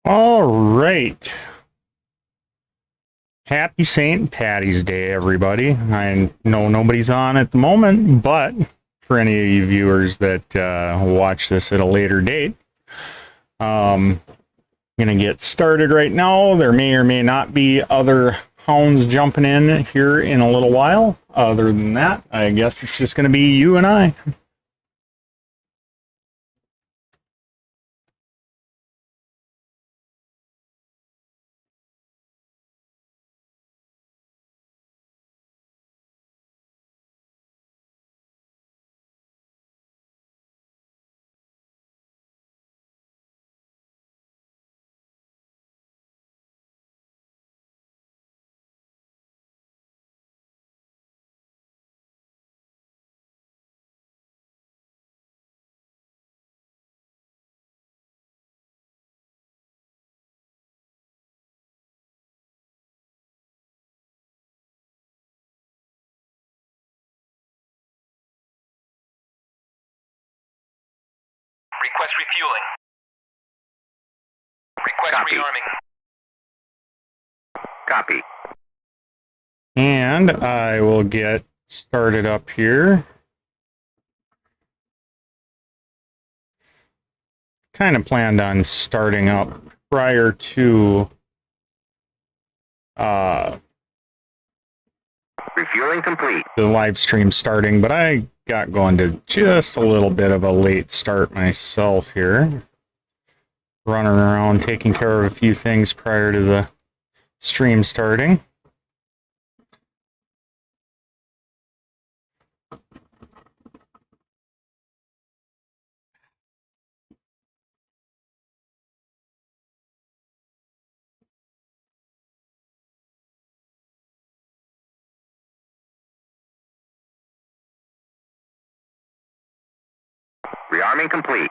All right. Happy St. Patty's Day, everybody. I know nobody's on at the moment, but for any of you viewers that watch this at a later date, I'm going to get started right now. There may or may not be other hounds jumping in here in a little while. Other than that, I guess it's just going to be you and I. Request refueling. Request Copy. rearming. Copy. And I will get started up here. Kind of planned on starting up prior to Refueling complete. the live stream starting, but I got going to just a little bit of a late start myself here. Running around taking care of a few things prior to the stream starting. Rearming complete.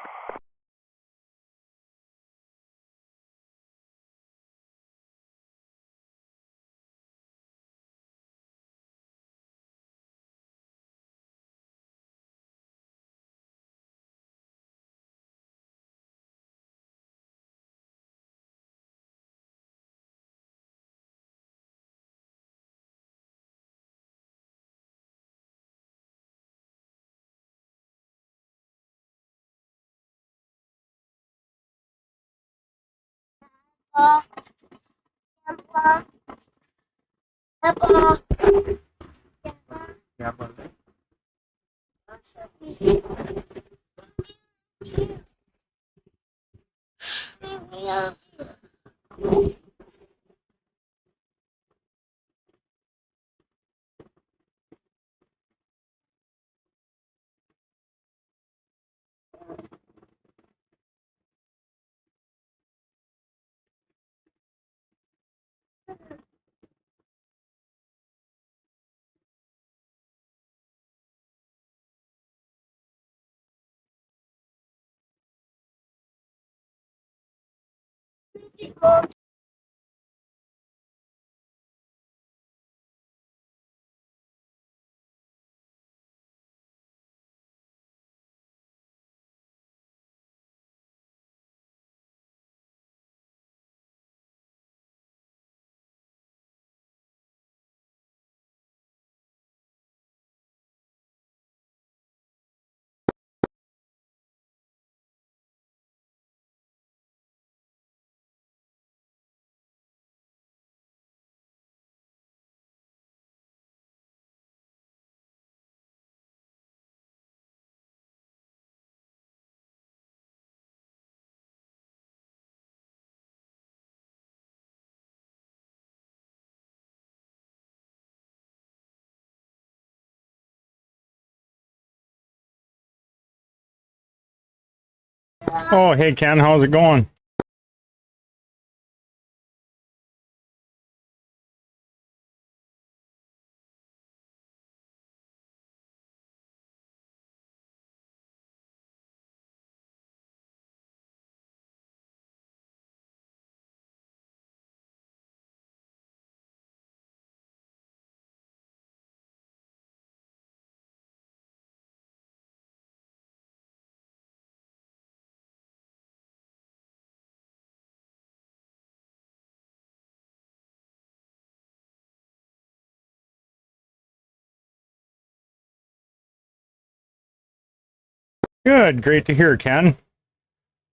Oh, hey Ken, how's it going? Good, great to hear, Ken.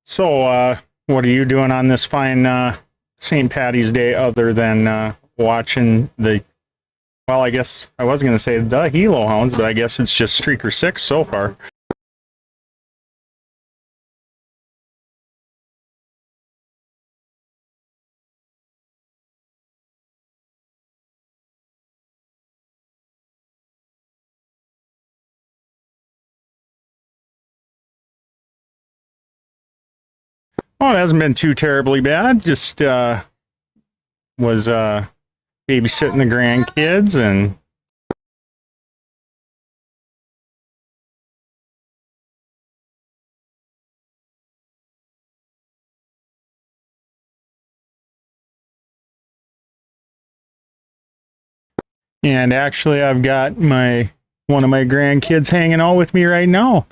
So, what are you doing on this fine St. Patty's Day other than watching the, well, I guess I was going to say the Helo Hounds, but I guess it's just Streaker 6 so far. Well, it hasn't been too terribly bad. Just was babysitting the grandkids and actually I've got one of my grandkids hanging out with me right now.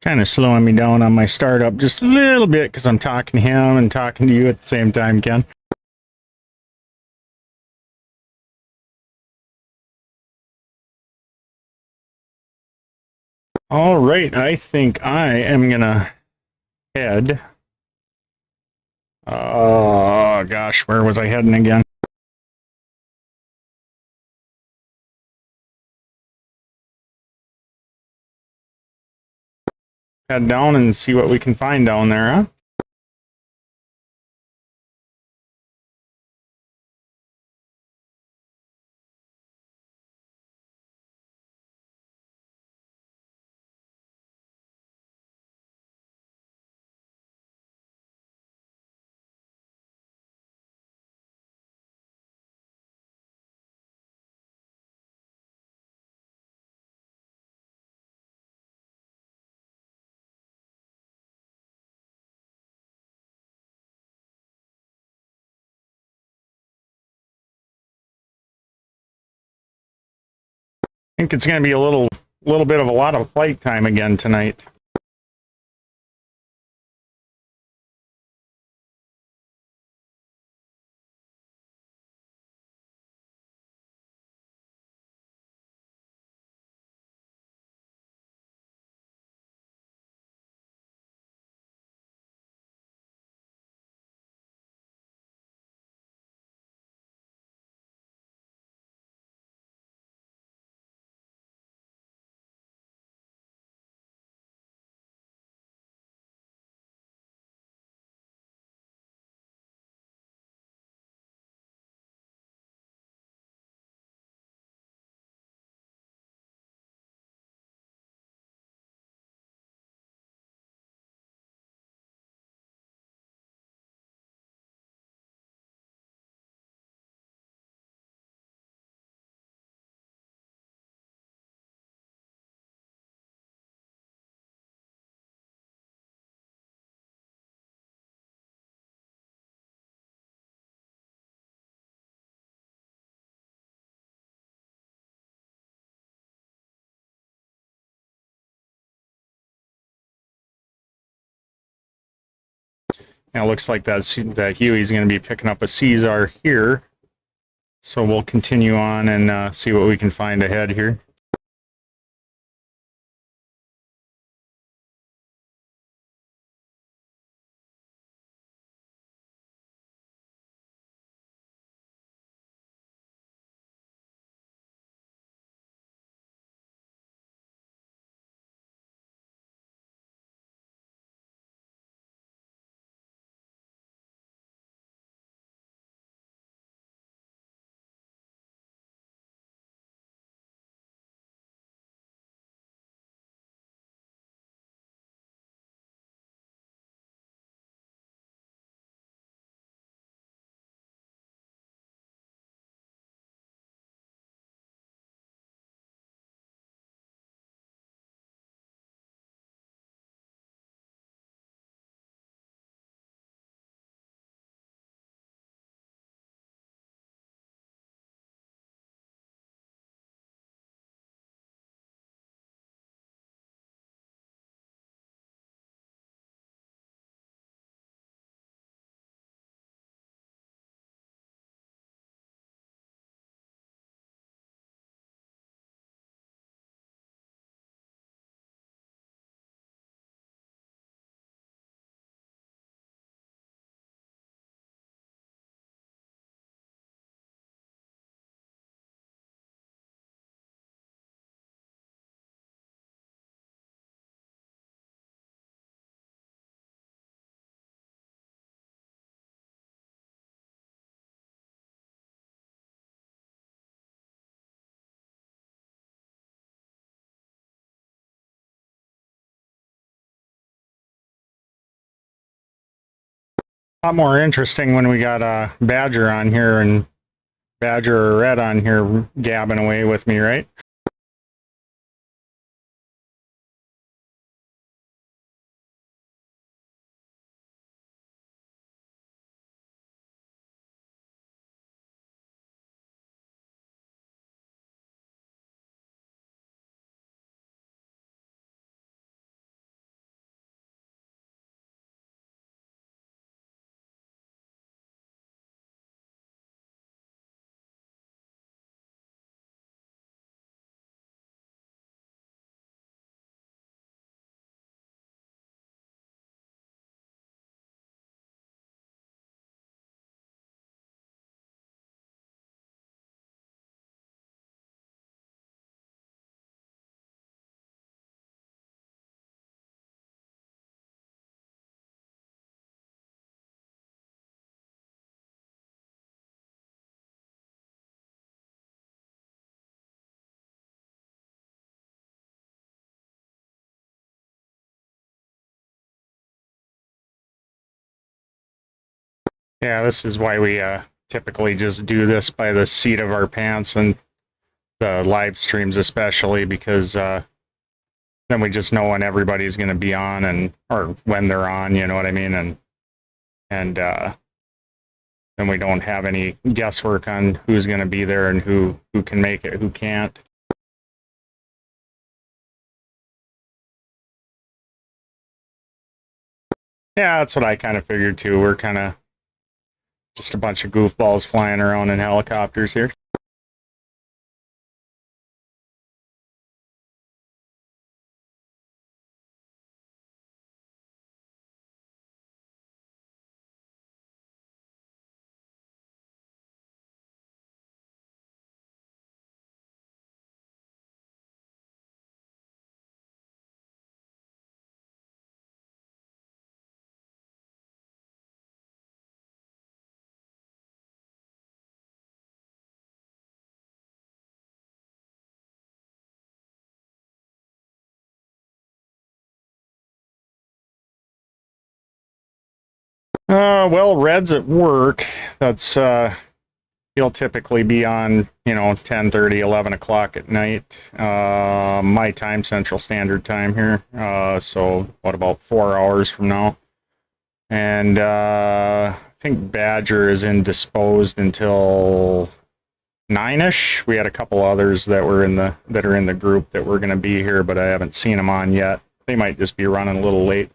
Kind of slowing me down on my startup just a little bit because I'm talking to him and talking to you at the same time, Ken. All right, I think I am gonna head. Oh gosh, where was I heading again? Head down and see what we can find down there, huh? I think it's going to be a little bit of a lot of flight time again tonight. Now it looks like that Huey's going to be picking up a Caesar here. So we'll continue on and see what we can find ahead here. A lot more interesting when we got Badger on here and Badger or Red on here gabbing away with me, right? Yeah, this is why we typically just do this by the seat of our pants, and the live streams especially, because then we just know when everybody's going to be on, and or when they're on, you know what I mean, and then we don't have any guesswork on who's going to be there and who can make it, who can't. Yeah, that's what I kind of figured too. We're kind of just a bunch of goofballs flying around in helicopters here. Well, Red's at work. That's he'll typically be on, 10:30, 11 o'clock at night, my time, Central Standard Time here. So what, about 4 hours from now? And I think Badger is indisposed until 9ish. We had a couple others that are in the group that were going to be here, but I haven't seen them on yet. They might just be running a little late.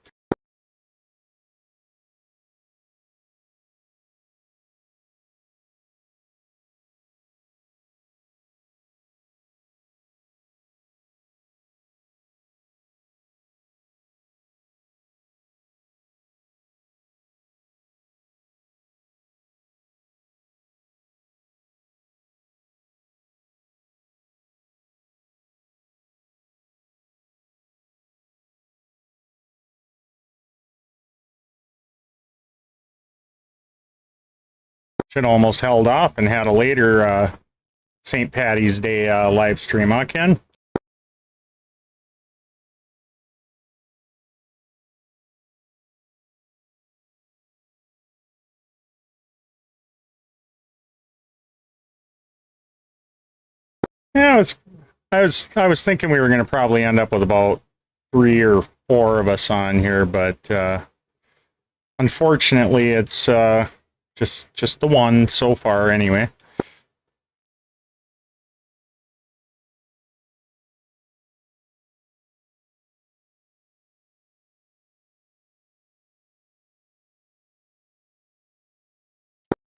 Should almost held off and had a later St. Patty's Day live stream, huh, Ken? Yeah, I was thinking we were going to probably end up with about 3 or 4 of us on here, but unfortunately, it's just the one so far, anyway.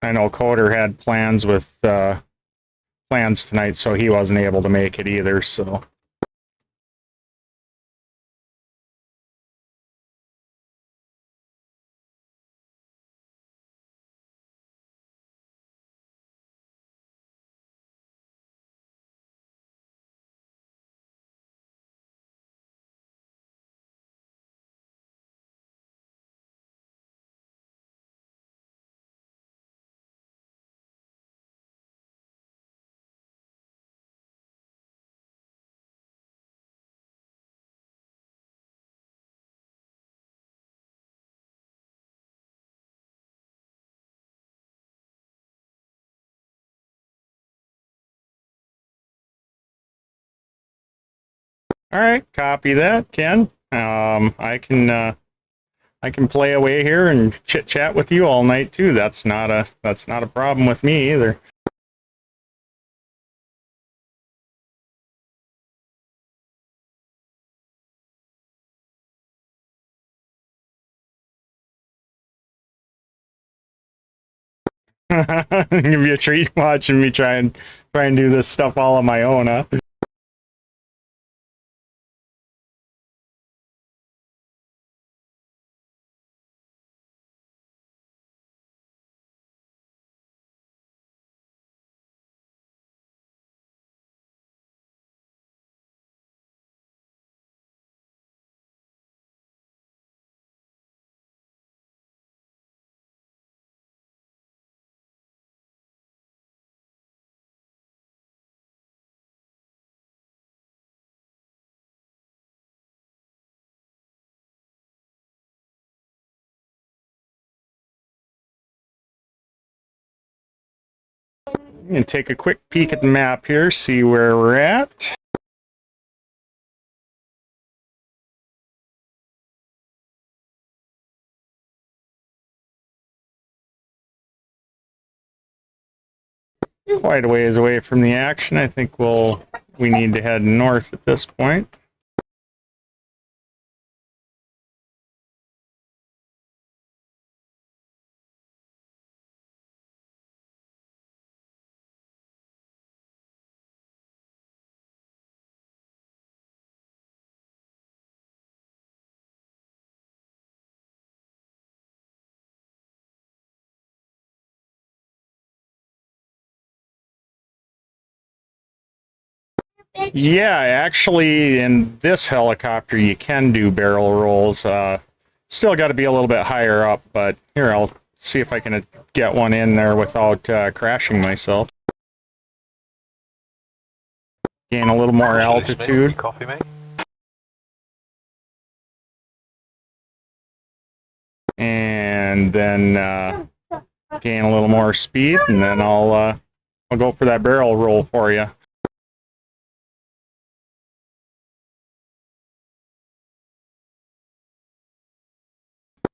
I know Coder had plans tonight, so he wasn't able to make it either. So. All right, copy that, Ken. I can play away here and chit chat with you all night too. That's not a problem with me either. Give me a treat watching me try and do this stuff all on my own, huh? I'm gonna take a quick peek at the map here, see where we're at. Quite a ways away from the action. I think we need to head north at this point. Yeah, actually, in this helicopter, you can do barrel rolls. Still got to be a little bit higher up, but here, I'll see if I can get one in there without crashing myself. Gain a little more altitude. Coffee, mate. And then gain a little more speed, and then I'll go for that barrel roll for you.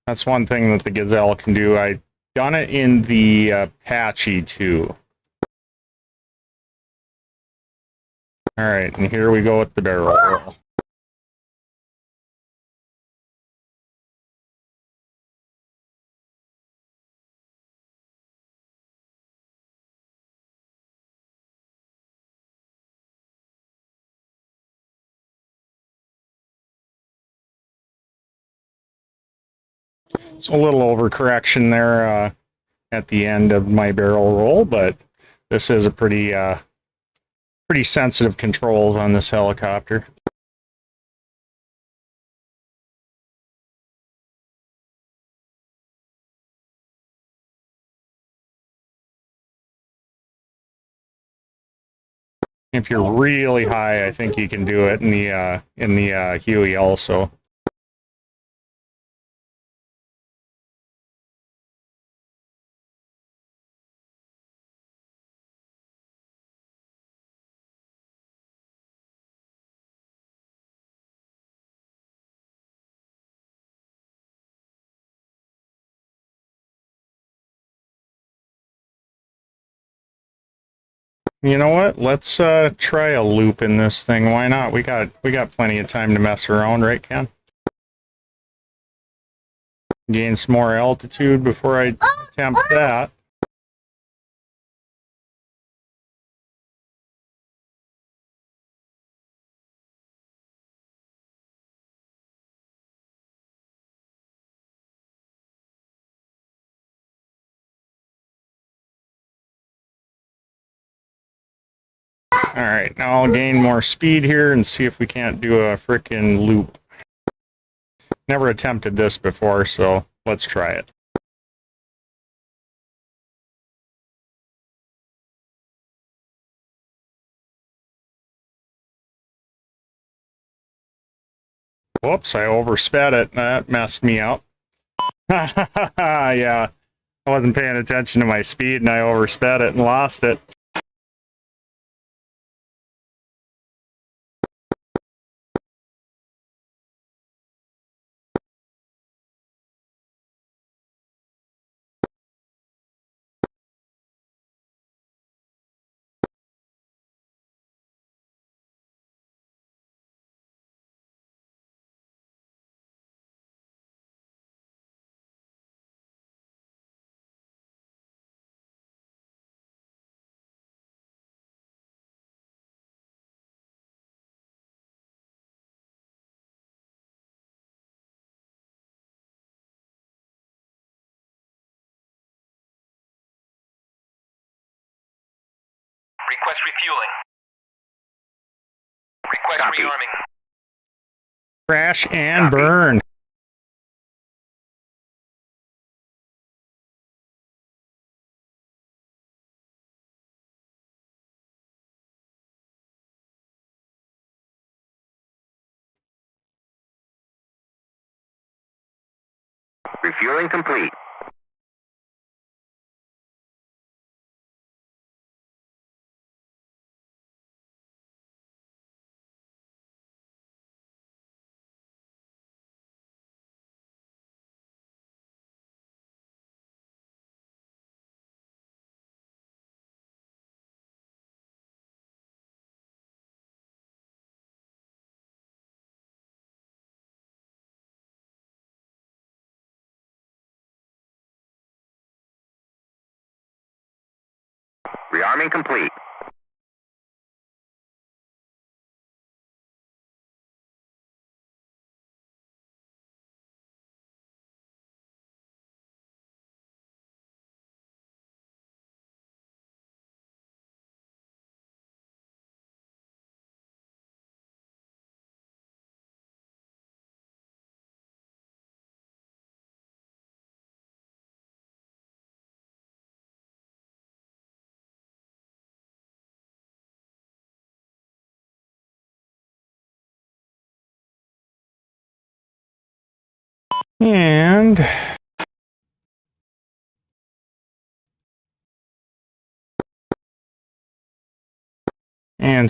That's one thing that the Gazelle can do. I've done it in the Apache too. All right, and here we go with the barrel roll. It's a little overcorrection there at the end of my barrel roll, but this is a pretty sensitive controls on this helicopter. If you're really high, I think you can do it in the Huey also. You know what? Let's try a loop in this thing. Why not? We got plenty of time to mess around, right, Ken? Gain some more altitude before I attempt that. All right, now I'll gain more speed here and see if we can't do a frickin' loop. Never attempted this before, so let's try it. Whoops, I oversped it. That messed me up. Yeah, I wasn't paying attention to my speed and I oversped it and lost it. Request refueling. Request Copy. rearming. Crash and Copy. burn. Refueling complete. Rearming complete. And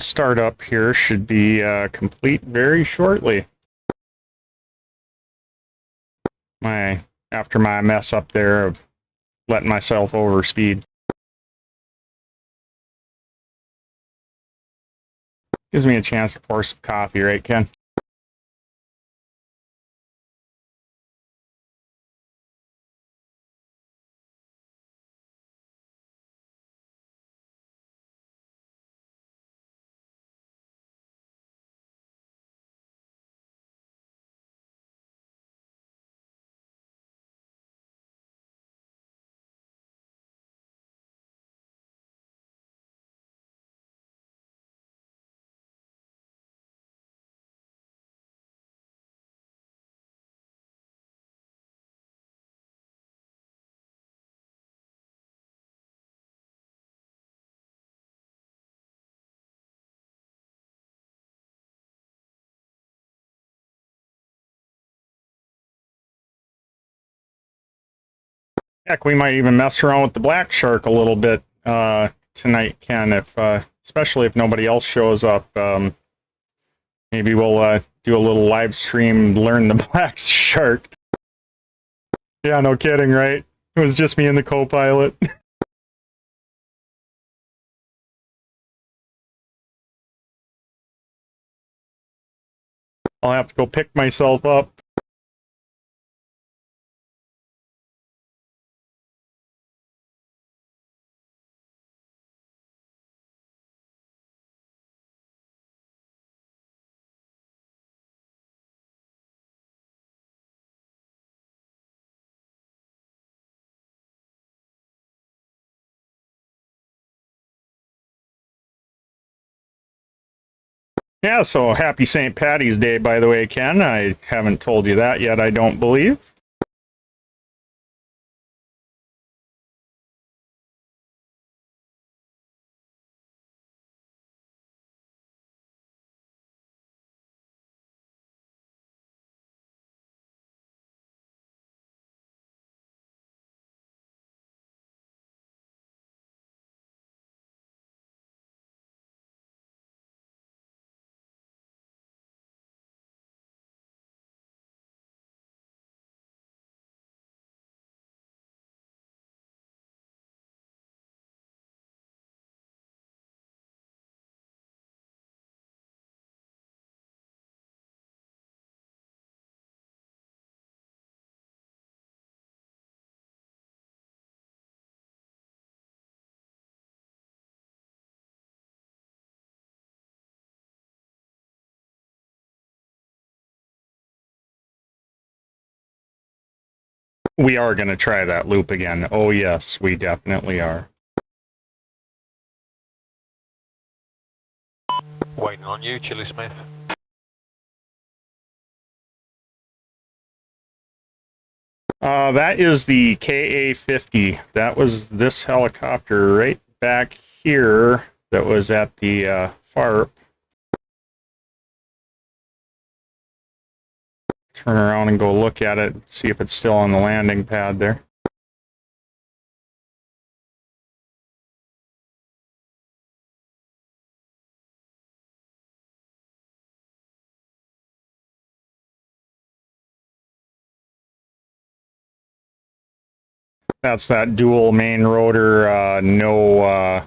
startup here should be complete very shortly. After my mess up there of letting myself overspeed. Gives me a chance to pour some coffee, right, Ken? Heck, we might even mess around with the Blackshark a little bit tonight, Ken, if especially if nobody else shows up. Maybe we'll do a little live stream, learn the Blackshark. Yeah, no kidding, right? It was just me and the co-pilot. I'll have to go pick myself up. Yeah, so happy St. Patty's Day, by the way, Ken. I haven't told you that yet, I don't believe. We are going to try that loop again. Oh, yes, we definitely are. Waiting on you, Chili Smith. That is the KA-50. That was this helicopter right back here that was at the FARP. Turn around and go look at it, see if it's still on the landing pad there. That's that dual main rotor, no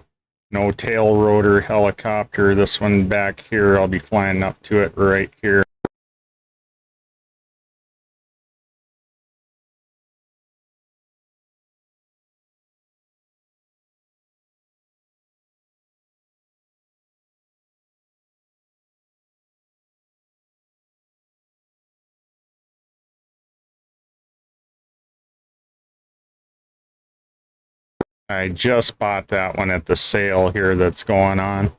tail rotor helicopter. This one back here, I'll be flying up to it right here. I just bought that one at the sale here that's going on.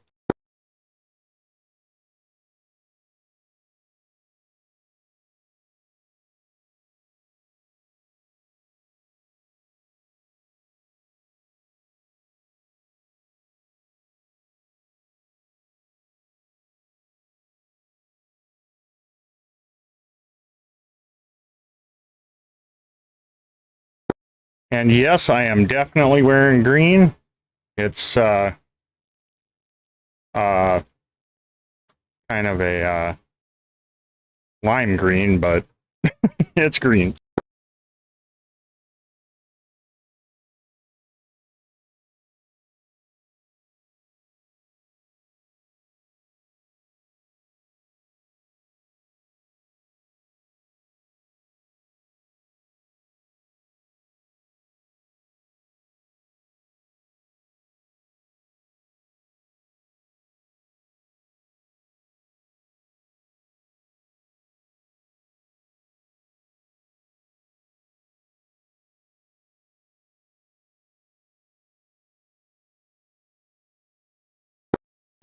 And yes, I am definitely wearing green. It's kind of a lime green, but it's green.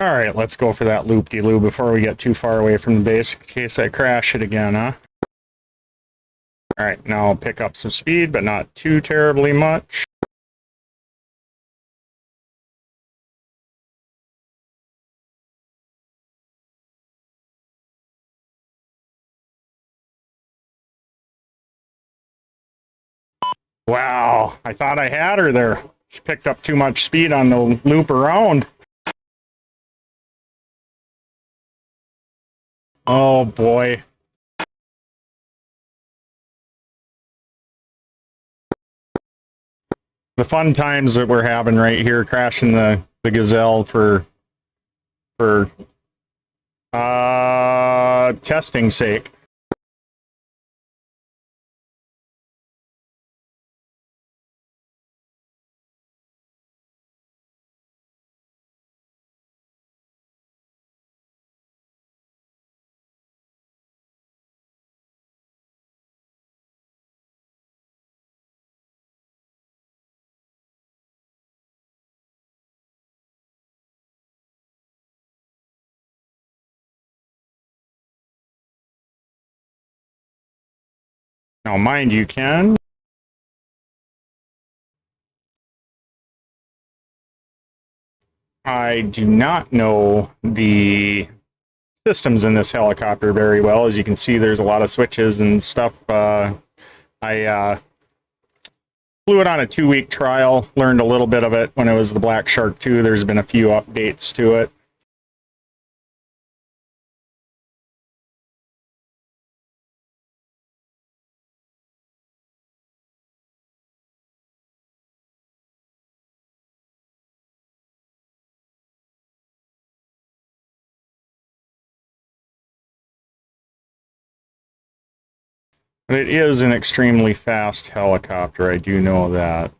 All right, let's go for that loop-de-loo before we get too far away from the base in case I crash it again, huh? All right, now I'll pick up some speed, but not too terribly much. Wow, I thought I had her there. She picked up too much speed on the loop around. Oh boy. The fun times that we're having right here, crashing the Gazelle for testing sake. Now, mind you, Ken, I do not know the systems in this helicopter very well. As you can see, there's a lot of switches and stuff. I flew it on a 2-week trial, learned a little bit of it when it was the Blackshark 2. There's been a few updates to it. But it is an extremely fast helicopter, I do know that.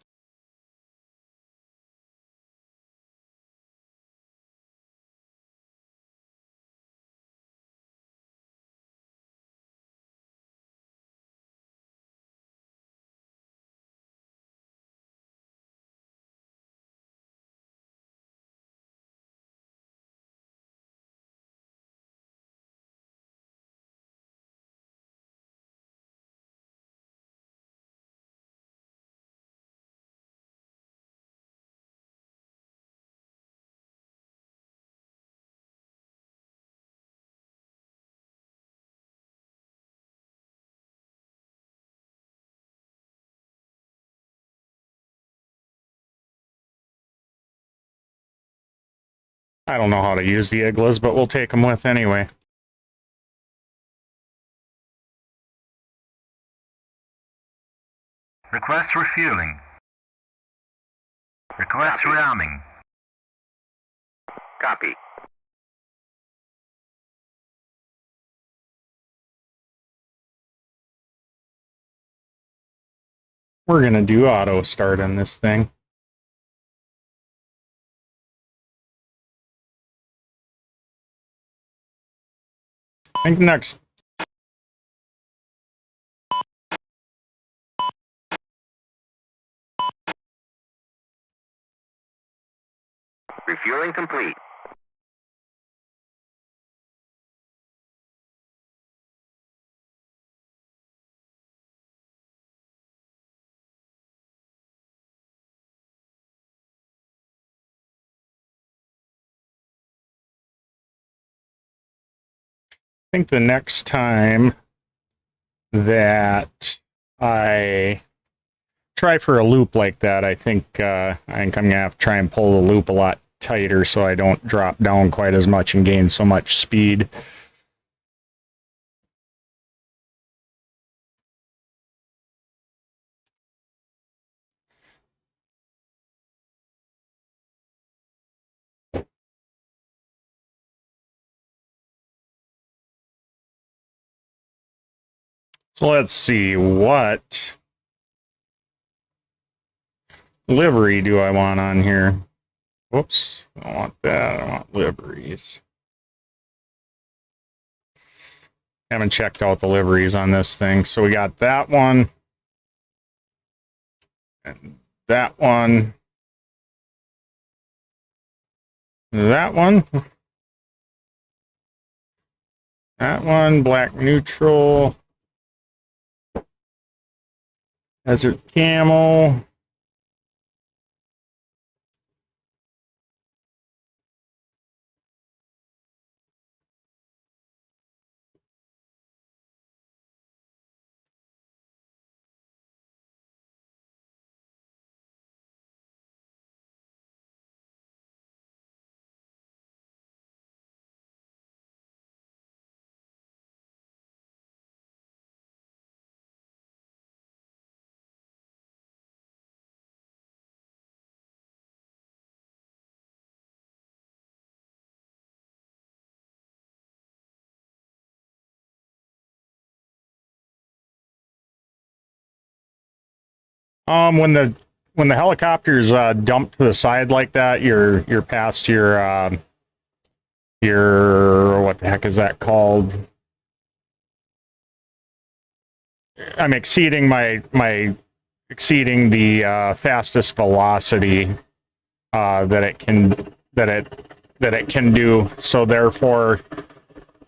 I don't know how to use the iglas, but we'll take them with anyway. Request refueling. Request rearming. Copy. We're going to do auto start on this thing. I think next. Refueling complete. I think the next time that I try for a loop like that, I think I'm gonna have to try and pull the loop a lot tighter so I don't drop down quite as much and gain so much speed. So let's see, what livery do I want on here? Whoops, I don't want that. I want liveries. Haven't checked out the liveries on this thing. So we got that one. And that one. That one. That one, black neutral. Desert camel. When the helicopter's dumped to the side like that, you're past your what the heck is that called? I'm exceeding exceeding the fastest velocity that it can do. So therefore,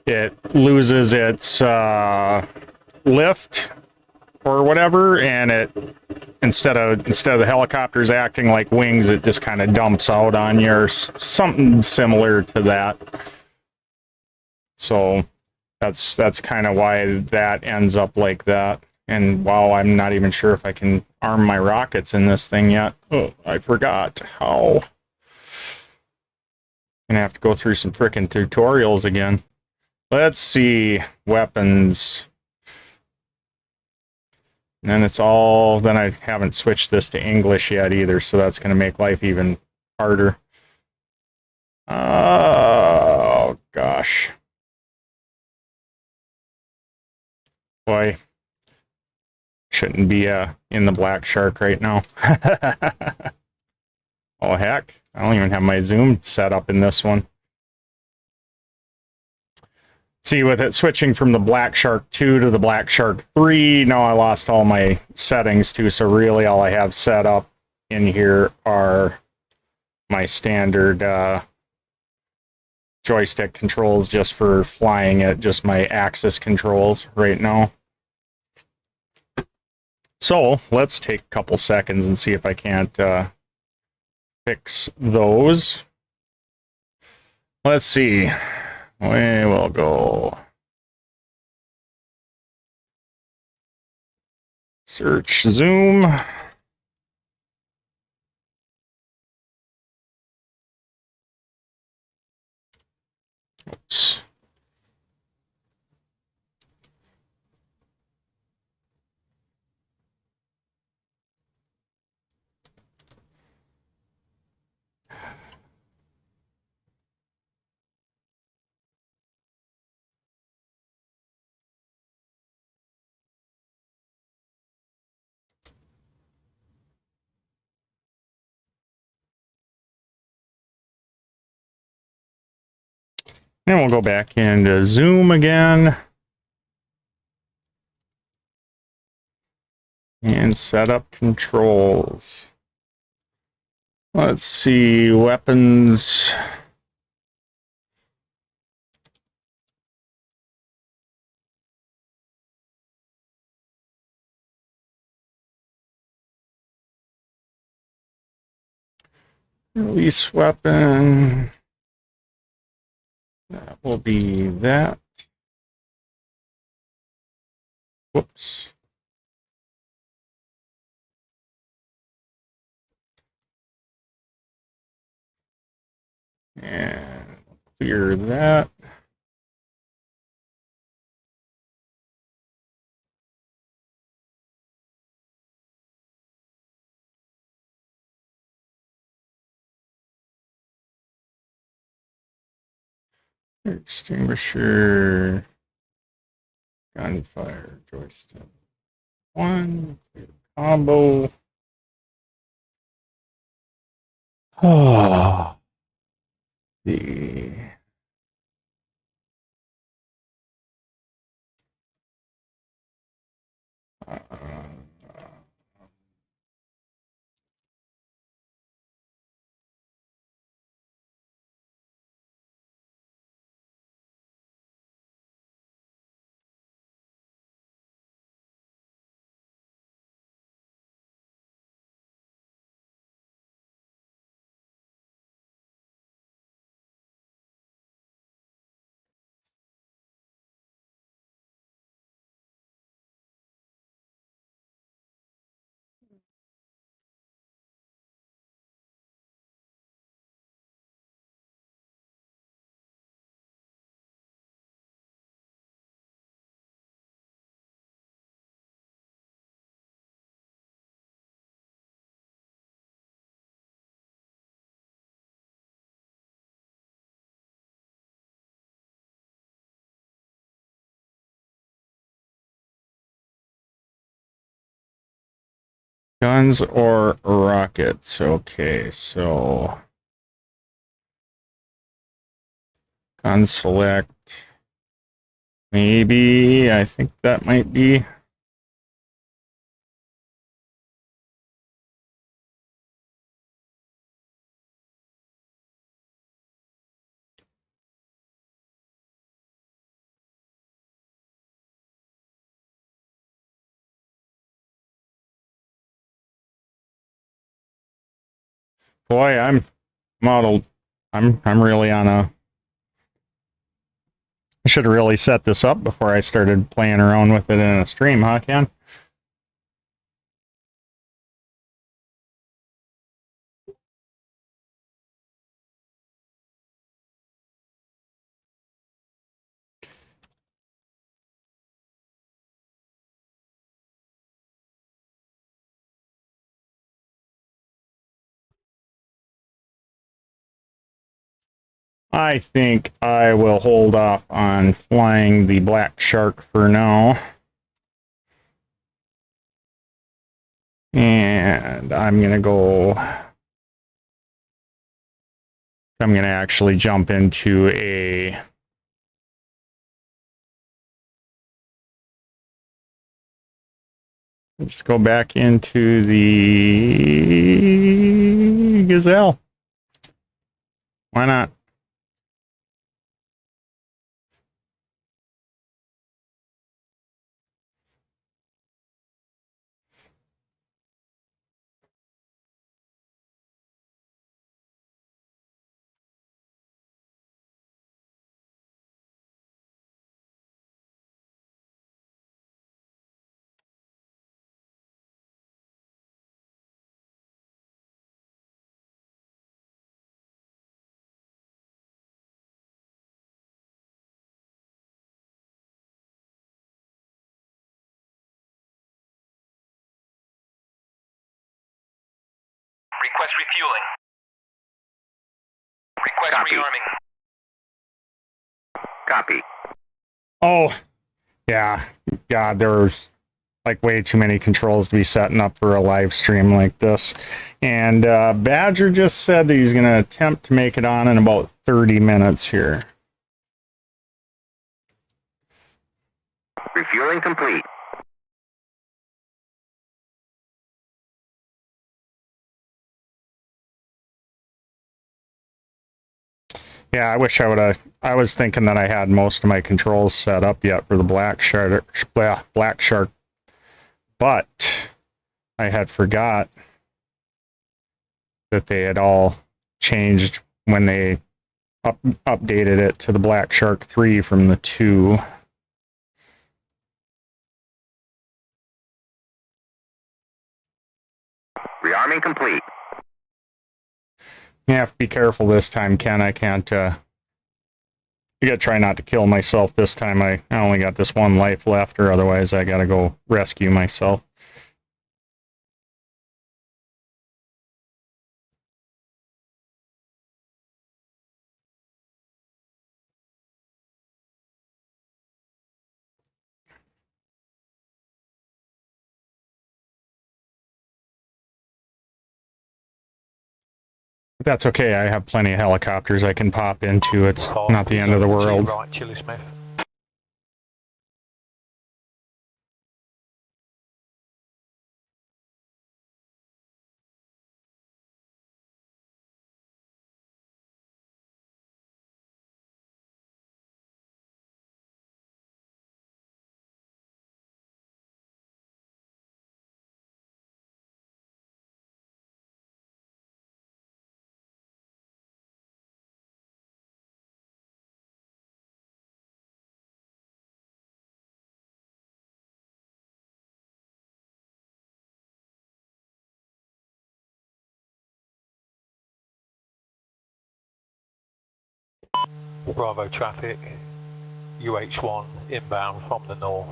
it loses its lift or whatever, and it instead of the helicopters acting like wings, it just kind of dumps out on you, or something similar to that. So that's kind of why that ends up like that. And wow, I'm not even sure if I can arm my rockets in this thing yet. Oh, I forgot how. Gonna have to go through some frickin' tutorials again. Let's see, weapons. And then it's all, then I haven't switched this to English yet either, so that's gonna make life even harder. Oh gosh. Boy, shouldn't be in the Blackshark right now. Oh heck, I don't even have my zoom set up in this one. See, with it switching from the Blackshark 2 to the Blackshark 3, now I lost all my settings too, so really all I have set up in here are my standard joystick controls just for flying it, just my axis controls right now. So let's take a couple seconds and see if I can't fix those. Let's see. We will go search zoom. Oops. And we'll go back into Zoom again. And set up controls. Let's see, weapons. Release weapon. That will be that. Whoops. And clear that. Extinguisher. Gunfire joystick. One. Combo. Oh. The. Guns or rockets? Okay, so gun select. Maybe, I think that might be. Boy, I'm modeled. I'm really on a. I should have really set this up before I started playing around with it in a stream, huh, Ken? I think I will hold off on flying the Blackshark for now. And I'm going to go. I'm going to actually jump into a. Let's go back into the Gazelle. Why not? Request refueling. Request Copy. rearming. Copy. Oh, yeah. God, there's like way too many controls to be setting up for a live stream like this. And Badger just said that he's going to attempt to make it on in about 30 minutes here. Refueling complete. Yeah, I wish I would have. I was thinking that I had most of my controls set up yet for the Blackshark, but I had forgot that they had all changed when they updated it to the Blackshark 3 from the 2. Rearming complete. You have to be careful this time, Ken. I can't. I gotta try not to kill myself this time. I only got this one life left, or otherwise I gotta go rescue myself. But that's okay. I have plenty of helicopters I can pop into. It's not the end of the world. Right, Chili Smith. Bravo traffic, UH1 inbound from the north.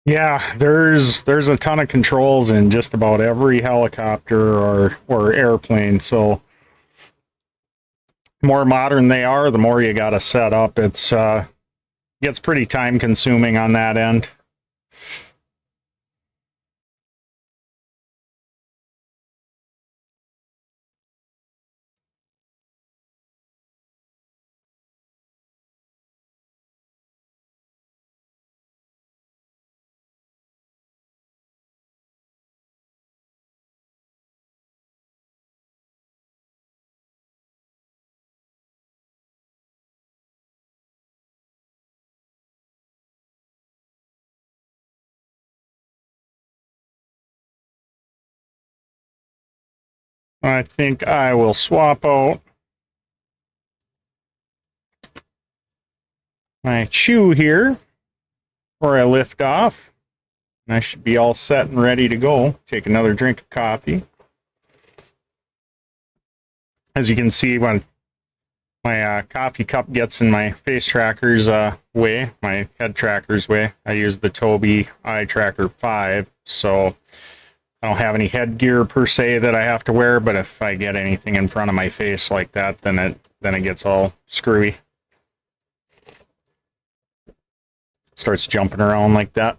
Yeah, there's a ton of controls in just about every helicopter or airplane. So the more modern they are, the more you got to set up. It's gets pretty time consuming on that end. I think I will swap out my chew here before I lift off. And I should be all set and ready to go. Take another drink of coffee. As you can see, when my coffee cup gets in my face tracker's way, my head tracker's way, I use the Tobii Eye Tracker 5, so I don't have any headgear per se that I have to wear, but if I get anything in front of my face like that, then it gets all screwy. starts jumping around like that.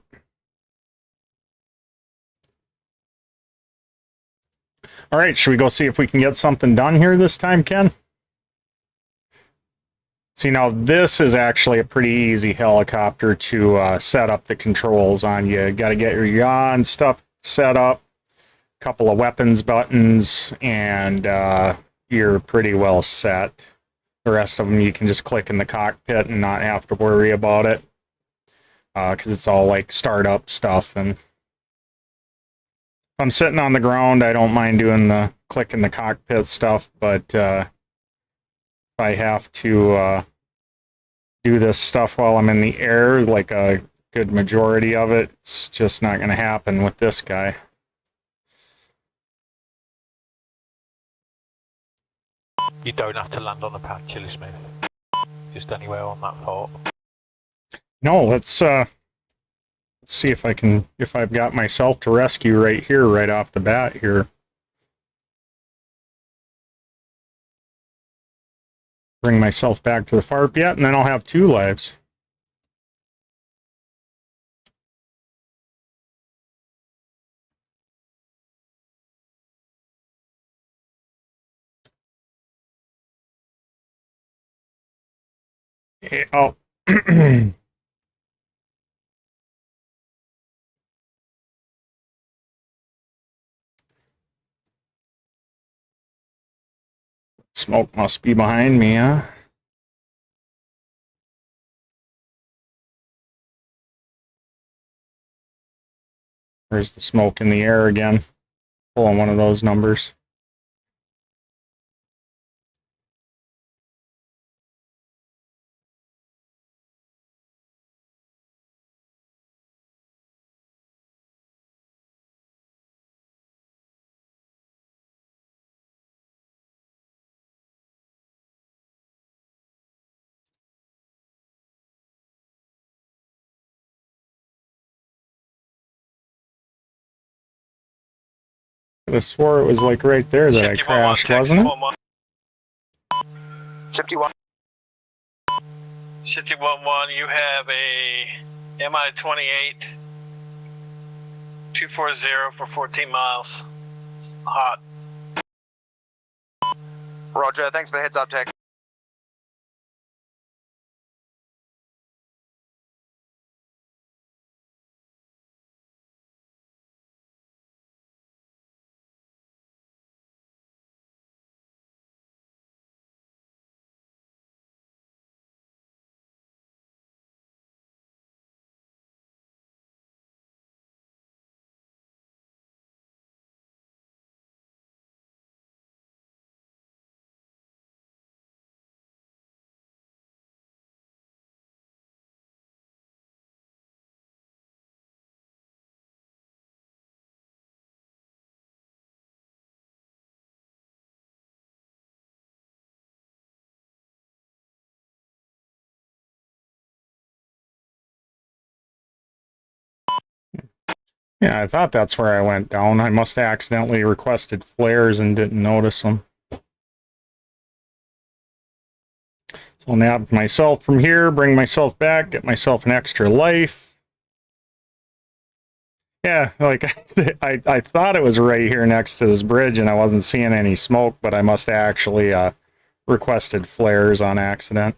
All right, should we go see if we can get something done here this time, Ken? See, now this is actually a pretty easy helicopter to set up the controls on. You got to get your yaw and stuff set up, a couple of weapons buttons, and you're pretty well set. The rest of them you can just click in the cockpit and not have to worry about it, because it's all like startup stuff. And if I'm sitting on the ground, I don't mind doing the click in the cockpit stuff, but if I have to do this stuff while I'm in the air, like a good majority of it, it's just not going to happen with this guy. You don't have to land on Apache, Chili Smith. Just anywhere on that part. No, let's see if I've got myself to rescue right here, right off the bat here. Bring myself back to the FARP yet, and then I'll have 2 lives. Okay, oh. Smoke must be behind me, huh? There's the smoke in the air again. Pulling one of those numbers. I swore it was like right there that I crashed, wasn't it? 51. 51-1, you have a Mi-28 240 for 14 miles. Hot. Roger, thanks for the heads up, Tech. Yeah, I thought that's where I went down. I must have accidentally requested flares and didn't notice them. So I'll nab myself from here, bring myself back, get myself an extra life. Yeah, like I thought it was right here next to this bridge and I wasn't seeing any smoke, but I must have actually requested flares on accident.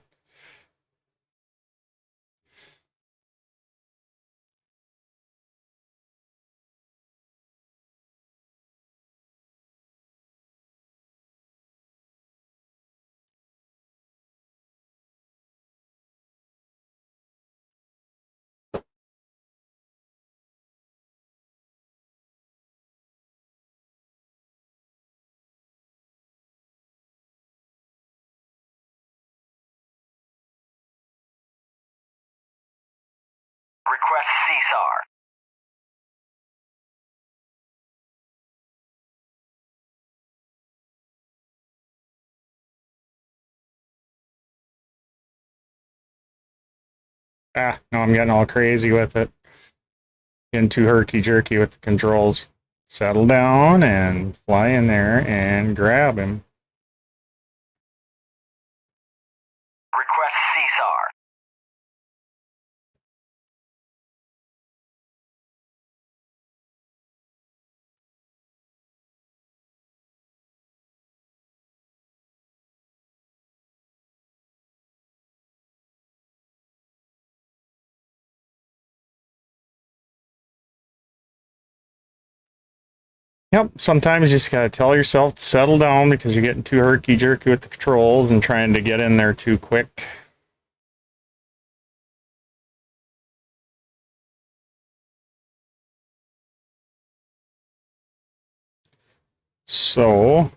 Request CSAR. Ah, no, I'm getting all crazy with it. Getting too herky-jerky with the controls. Settle down and fly in there and grab him. Request CSAR. Yep, sometimes you just gotta tell yourself to settle down because you're getting too herky-jerky with the controls and trying to get in there too quick. So,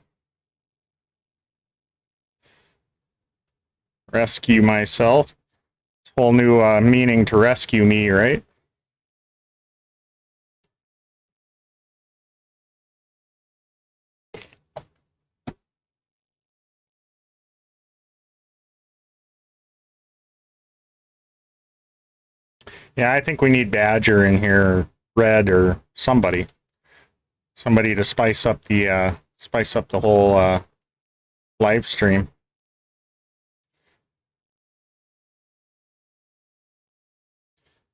rescue myself. Whole new meaning to rescue me, right? Yeah, I think we need Badger in here, or Red, or somebody to spice up the whole live stream.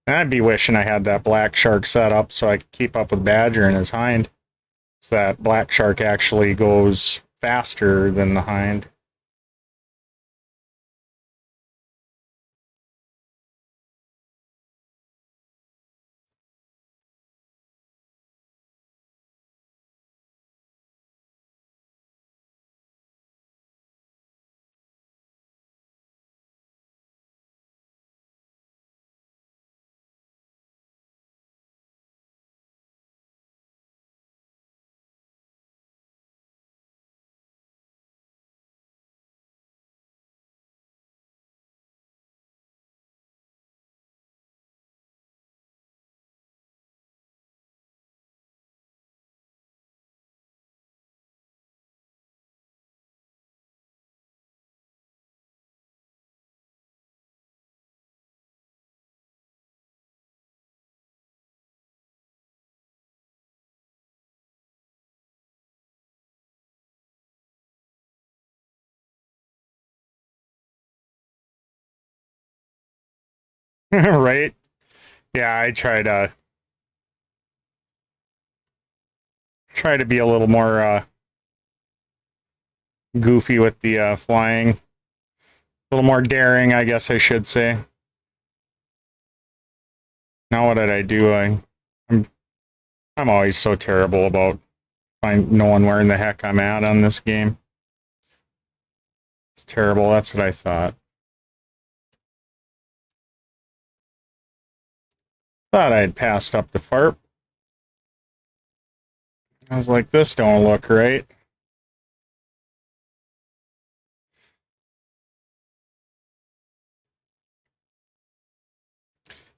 And I'd be wishing I had that Blackshark set up so I could keep up with Badger and his Hind. So that Blackshark actually goes faster than the Hind. Right? Yeah, I try to be a little more goofy with the flying. A little more daring, I guess I should say. Now what did I do? I'm always so terrible about knowing where in the heck I'm at on this game. It's terrible, that's what I thought. Thought I'd passed up the FARP. I was like, this don't look right.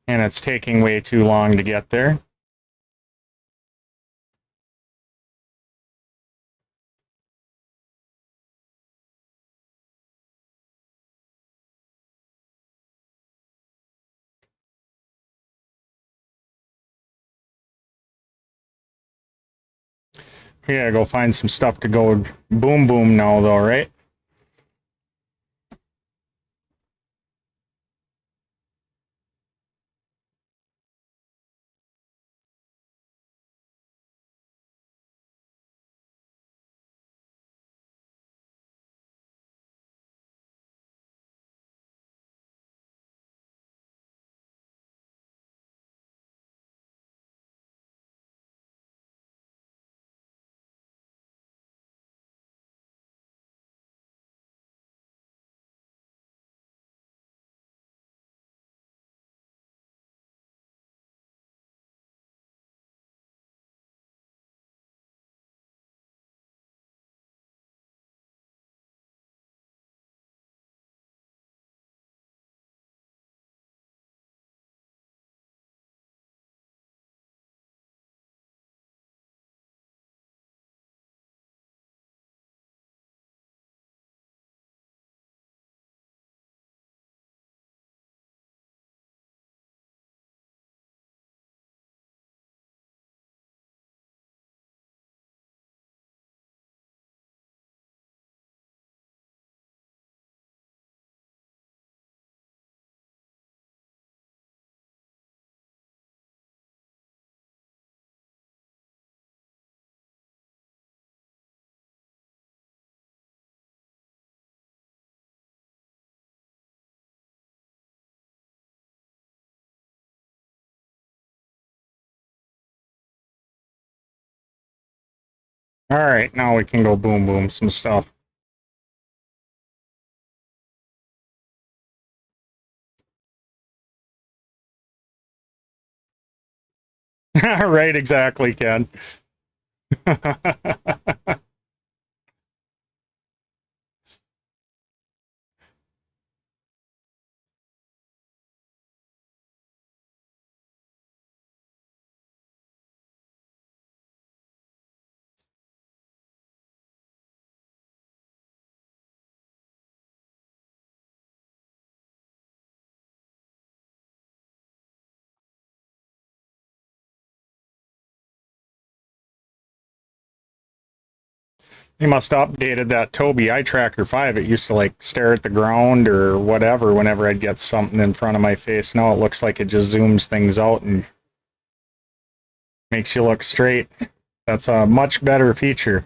And it's taking way too long to get there. We gotta go find some stuff to go boom boom now though, right? All right, now we can go boom boom some stuff. Right, exactly, Ken. They must have updated that Tobii Eye Tracker 5. It used to like stare at the ground or whatever whenever I'd get something in front of my face. Now it looks like it just zooms things out and makes you look straight. That's a much better feature.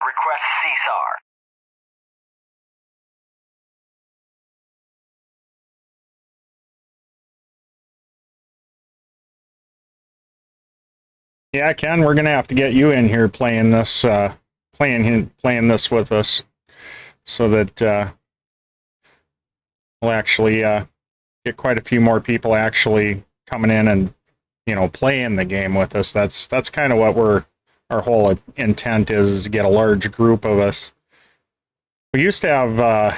Request CSAR. Yeah, Ken, we're gonna have to get you in here playing this, playing this with us, so that we'll actually get quite a few more people actually coming in and playing the game with us. That's kind of what our whole intent is to get a large group of us. We used to have a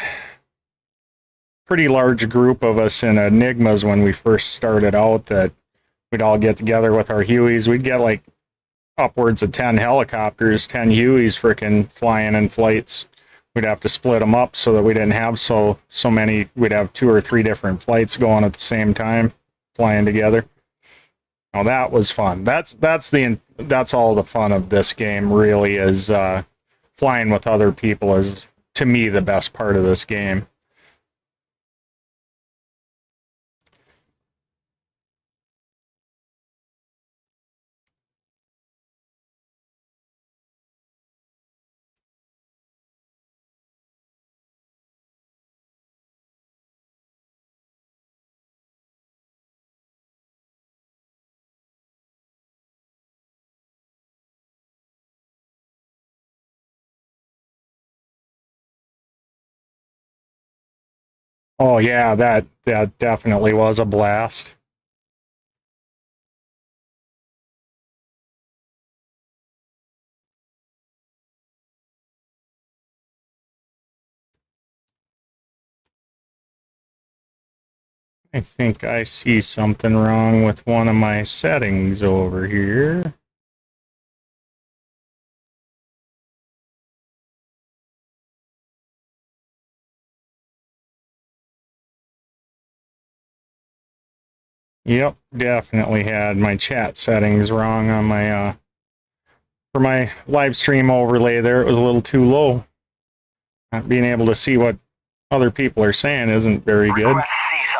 pretty large group of us in Enigmas when we first started out, that we'd all get together with our Hueys. We'd get like upwards of 10 helicopters, 10 Hueys freaking flying in flights. We'd have to split them up so that we didn't have so many. We'd have 2 or 3 different flights going at the same time, flying together. Now that was fun. That's all the fun of this game really is. Flying with other people is, to me, the best part of this game. Oh yeah, that definitely was a blast. I think I see something wrong with one of my settings over here. Yep, definitely had my chat settings wrong on my for my live stream overlay there. It was a little too low. Not being able to see what other people are saying isn't very good. Request CSAR.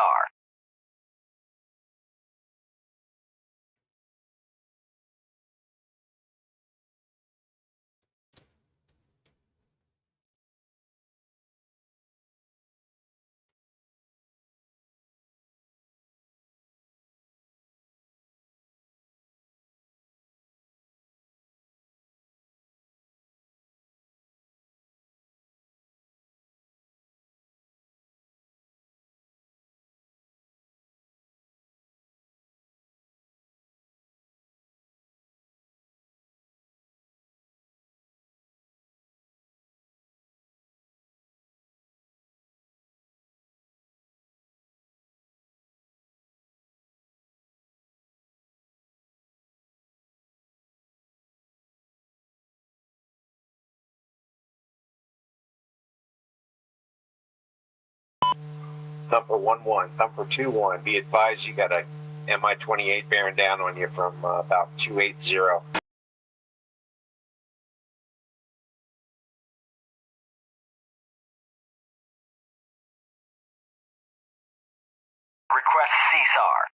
Thumper 1-1. Thumper 2-1. Be advised, you got a MI-28 bearing down on you from about 280. Request CSAR.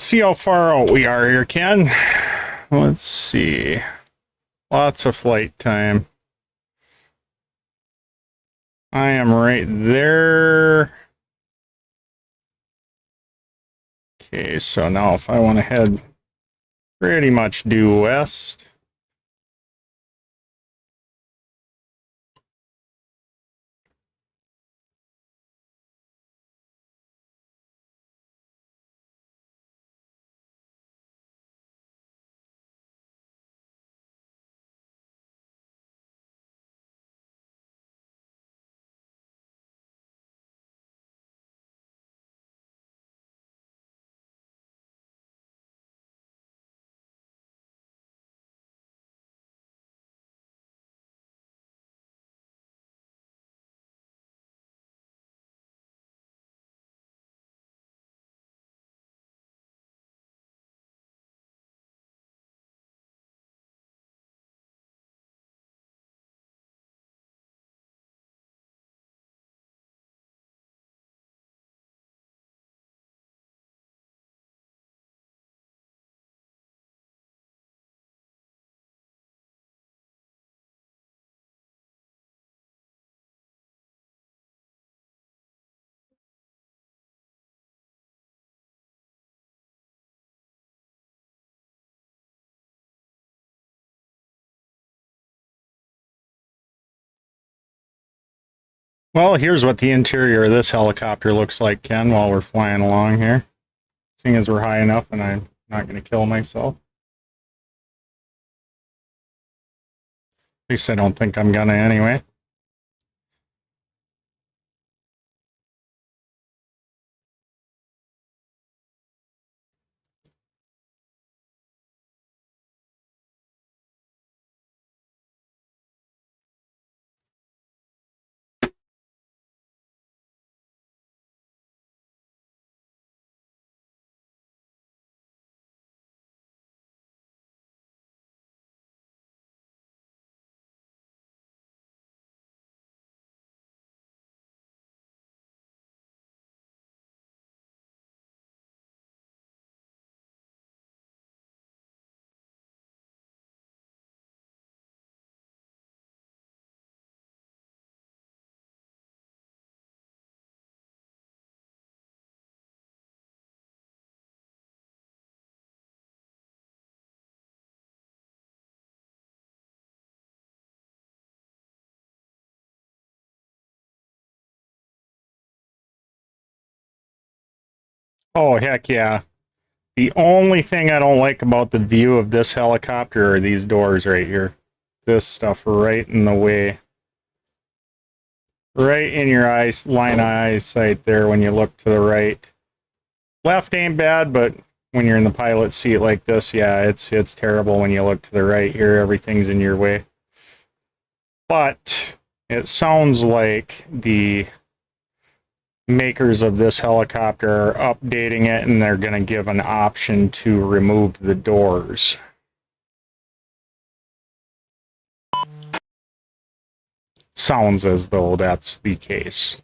See how far out we are here, Ken. Let's see. Lots of flight time. I am right there. Okay, so now if I want to head pretty much due west. Well, here's what the interior of this helicopter looks like, Ken, while we're flying along here. Seeing as we're high enough and I'm not going to kill myself. At least I don't think I'm going to anyway. Oh, heck yeah. The only thing I don't like about the view of this helicopter are these doors right here. This stuff right in the way. Right in your eyes, line of eyesight there when you look to the right. Left ain't bad, but when you're in the pilot seat like this, yeah, it's terrible when you look to the right here. Everything's in your way. But it sounds like the makers of this helicopter are updating it, and they're going to give an option to remove the doors. Sounds as though that's the case.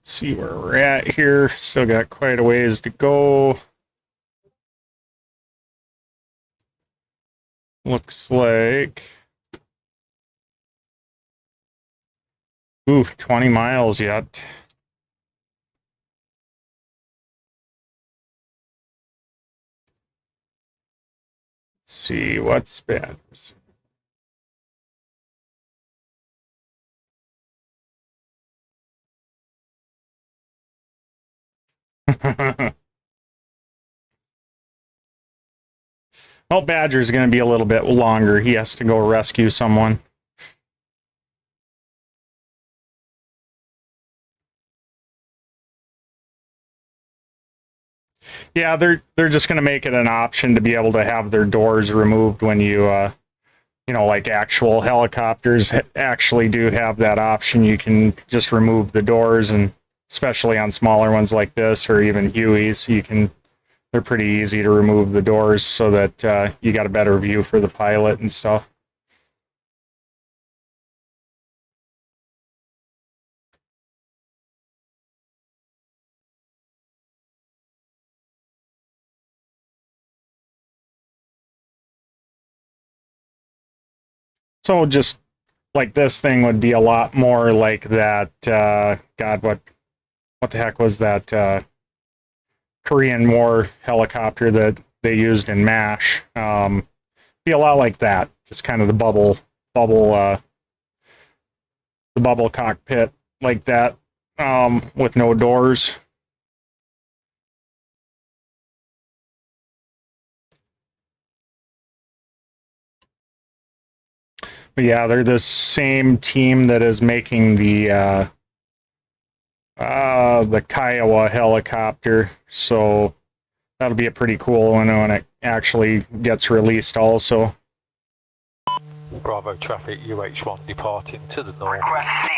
See where we're at here. Still got quite a ways to go. Looks like, oof, 20 miles yet. Let's see what's bad. Well, Badger's going to be a little bit longer. He has to go rescue someone. Yeah, they're just going to make it an option to be able to have their doors removed when you, you know, like actual helicopters actually do have that option. You can just remove the doors, and especially on smaller ones like this or even Hueys, they're pretty easy to remove the doors so that you got a better view for the pilot and stuff. So just like this thing would be a lot more like that, God, what the heck was that Korean War helicopter that they used in MASH? Be a lot like that, just kind of the bubble cockpit like that, with no doors. But yeah, they're the same team that is making the Kiowa helicopter, so that'll be a pretty cool one when it actually gets released also. Bravo traffic, UH1 departing to the north. Request CSAR.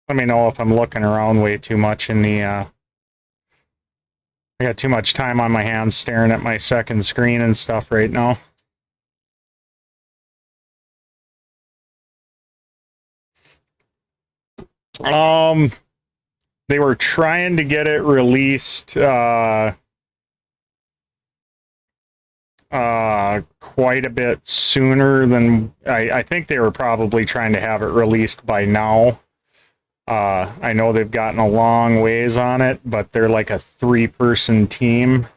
Let me know if I'm looking around way too much in the, I got too much time on my hands staring at my second screen and stuff right now. They were trying to get it released, quite a bit sooner than, I think they were probably trying to have it released by now. I know they've gotten a long ways on it, but they're like a 3-person team,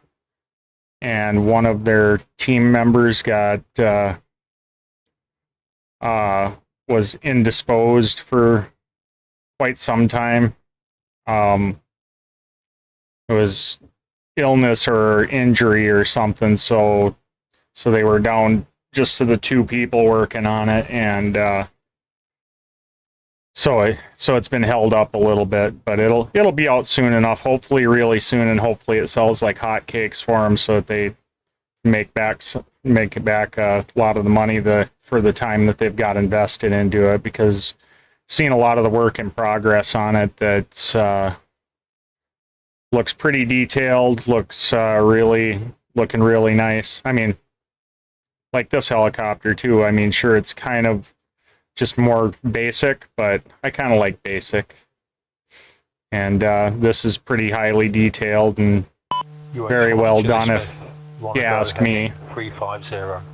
and one of their team members got was indisposed for quite some time. It was illness or injury or something, so they were down just to the 2 people working on it, and so it's been held up a little bit, but it'll be out soon enough, hopefully really soon, and hopefully it sells like hotcakes for them so that they make back a lot of the money for the time that they've got invested into it, because I've seen a lot of the work in progress on it that's looks pretty detailed, looks looking really nice. I mean, like this helicopter too. I mean, sure, it's kind of just more basic, but I kind of like basic. And this is pretty highly detailed and very well done. want to Yeah, go ask me. heading 350.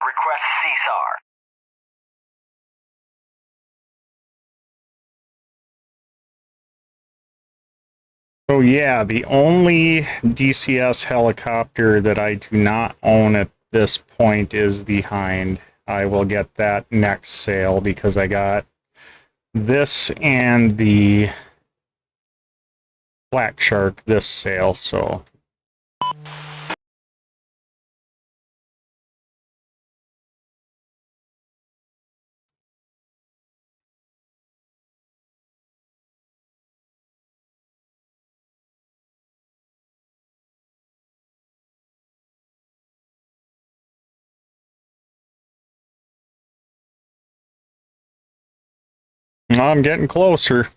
Request CSAR. So yeah, the only DCS helicopter that I do not own at this point is the Hind. I will get that next sale because I got this and the Blackshark this sale, so I'm getting closer.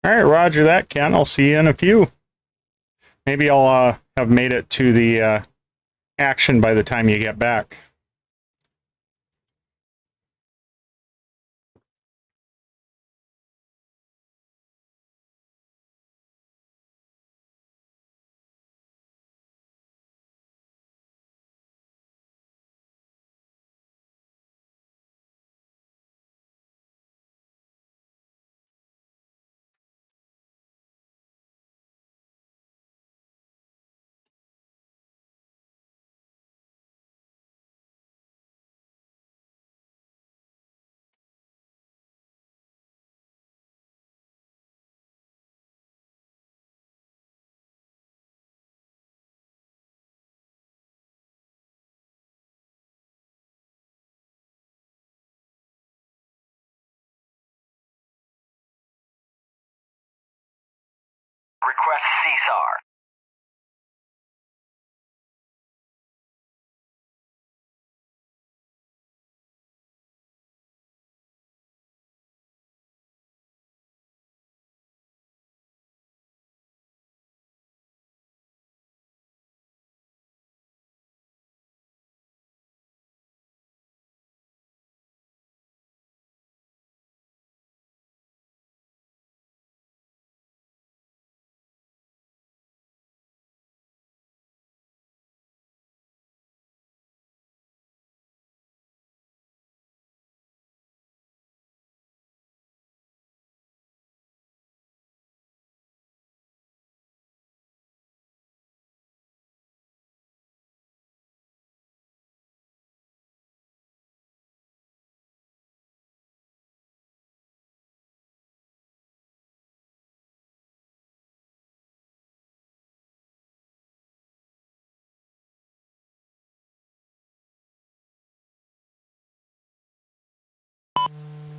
All right, roger that, Ken. I'll see you in a few. Maybe I'll have made it to the action by the time you get back. Request CSAR.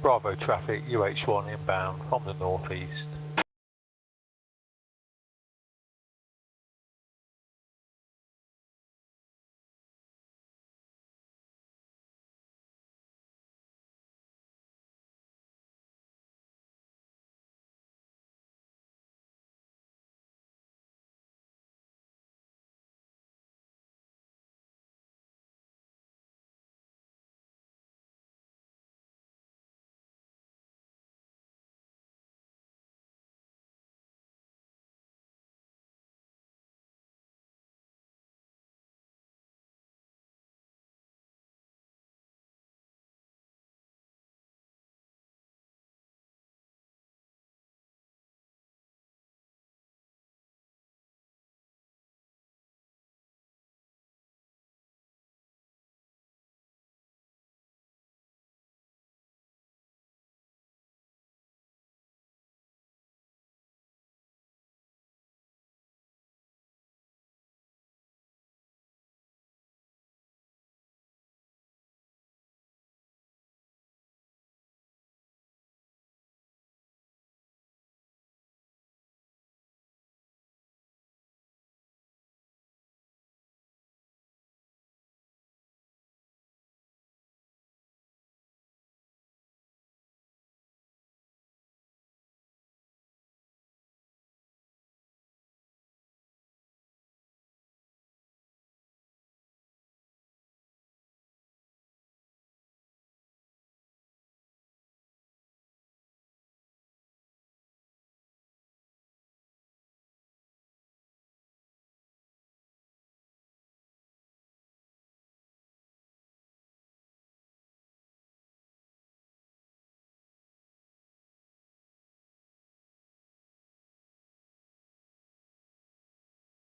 Bravo traffic, UH1 inbound from the northeast.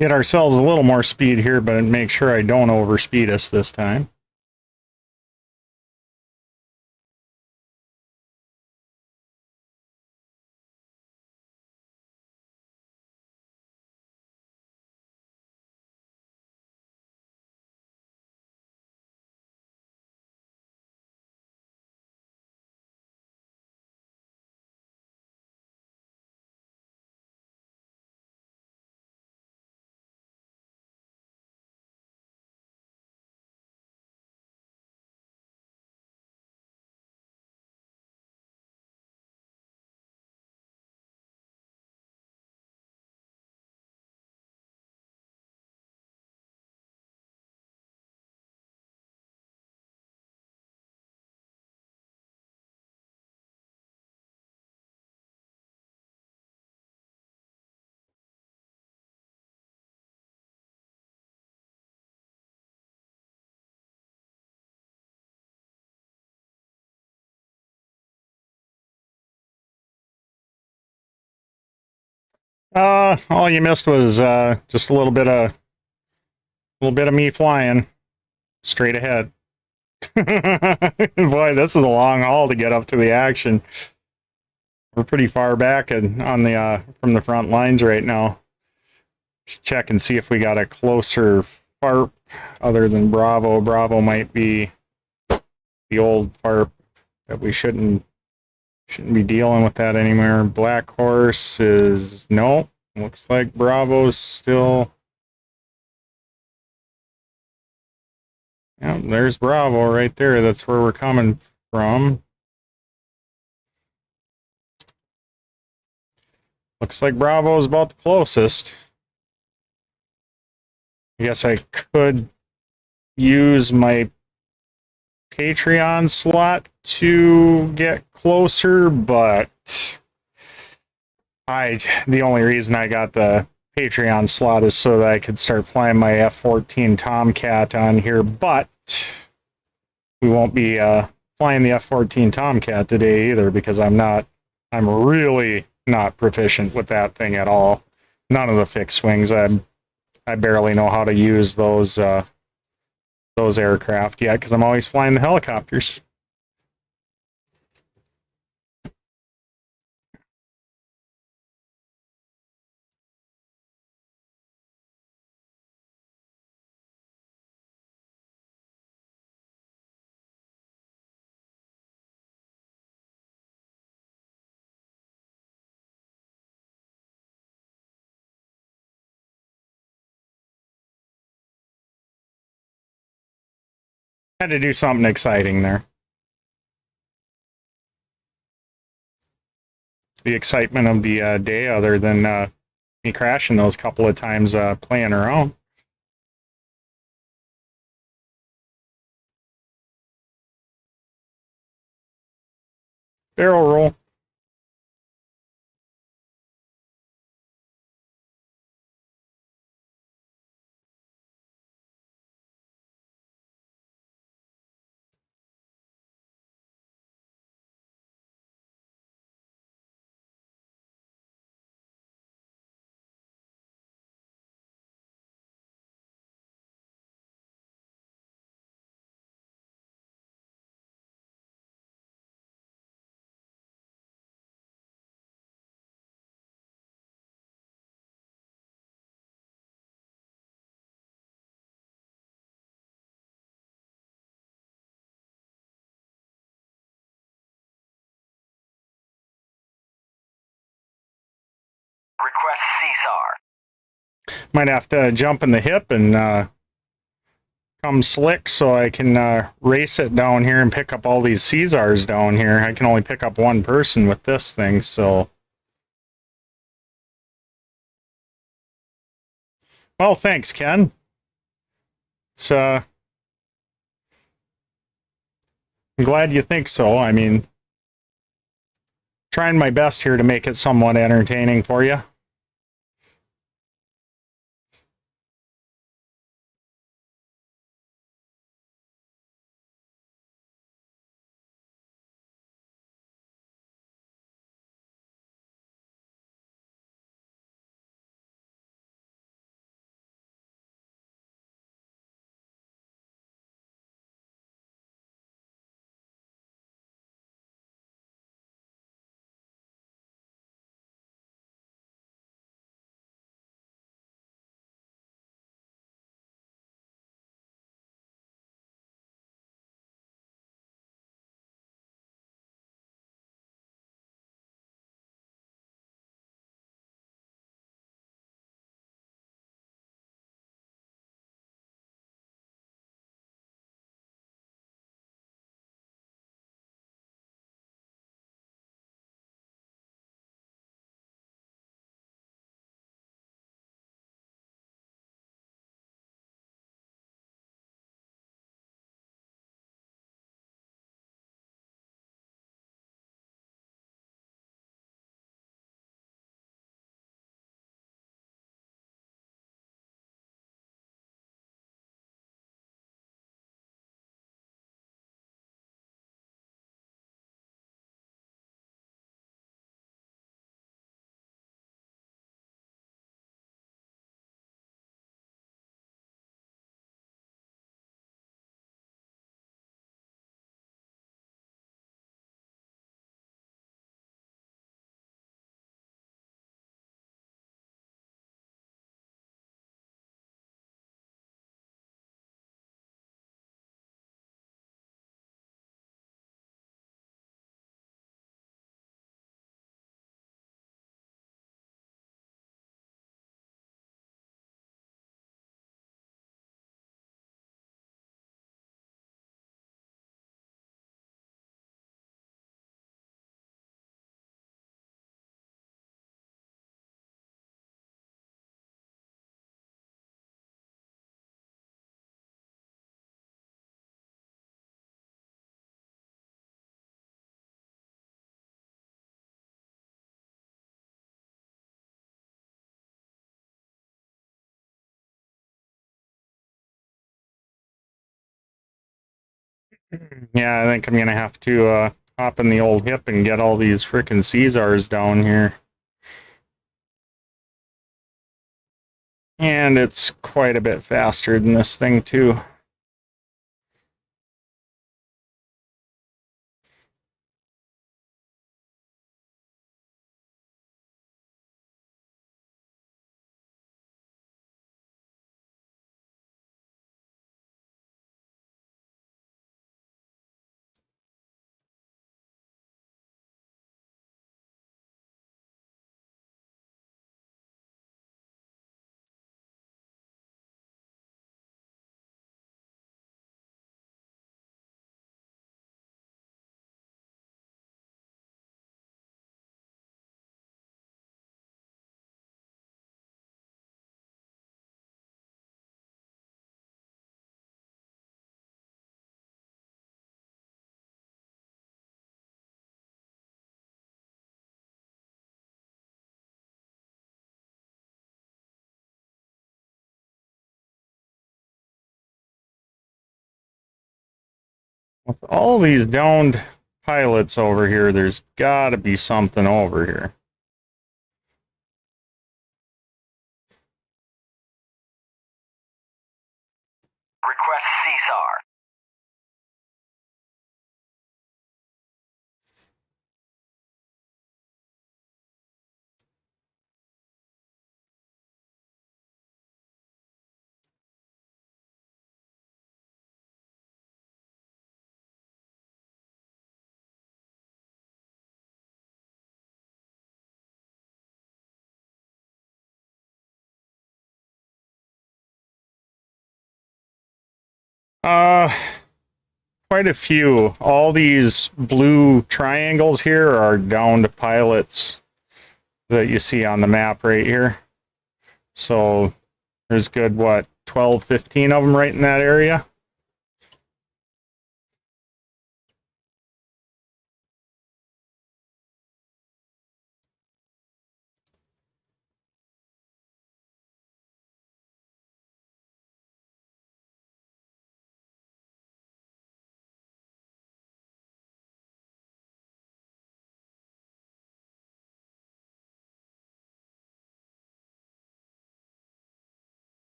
Get ourselves a little more speed here, but make sure I don't overspeed us this time. All you missed was just a little bit of me flying straight ahead. Boy, this is a long haul to get up to the action. We're pretty far back on the from the front lines right now. Check and see if we got a closer FARP other than Bravo. Bravo might be the old FARP that we shouldn't be dealing with that anymore. Black Horse is no. Looks like Bravo's still. Yeah, there's Bravo right there. That's where we're coming from. Looks like Bravo's about the closest. I guess I could use my Patreon slot to get closer, but the only reason I got the Patreon slot is so that I could start flying my F-14 Tomcat on here, but we won't be flying the F-14 Tomcat today either because I'm really not proficient with that thing at all. None of the fixed wings. I barely know how to use those aircraft yet because I'm always flying the helicopters. Had to do something exciting there. The excitement of the day, other than me crashing those couple of times playing around. Barrel roll. Request CSAR. Might have to jump in the hip and come slick so I can race it down here and pick up all these Caesars down here. I can only pick up one person with this thing, so... Well, thanks, Ken. It's, I'm glad you think so. I mean, trying my best here to make it somewhat entertaining for you. Yeah, I think I'm gonna have to hop in the old hip and get all these frickin' Caesars down here. And it's quite a bit faster than this thing, too. With all these downed pilots over here, there's got to be something over here. Request CSAR. Quite a few. All these blue triangles here are downed pilots that you see on the map right here. So there's good, what, 12, 15 of them right in that area?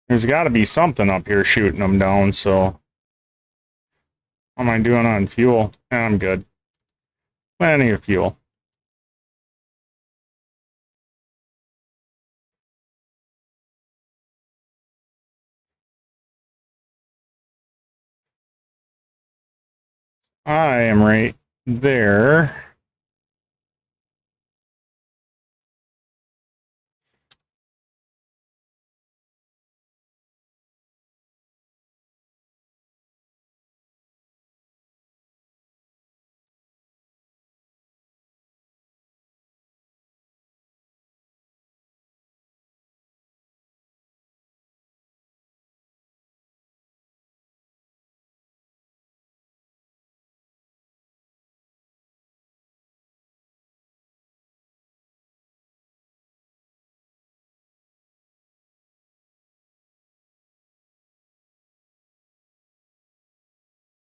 There's got to be something up here shooting them down, so... How am I doing on fuel? I'm good. Plenty of fuel. I am right there.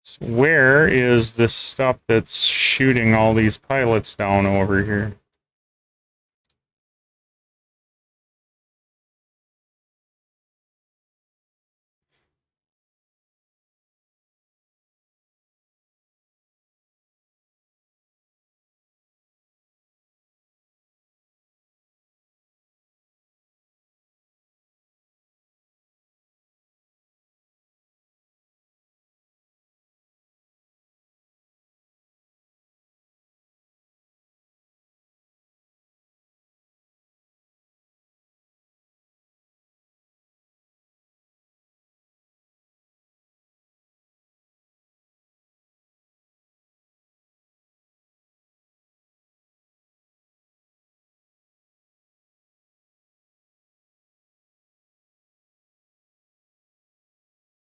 So where is this stuff that's shooting all these pilots down over here?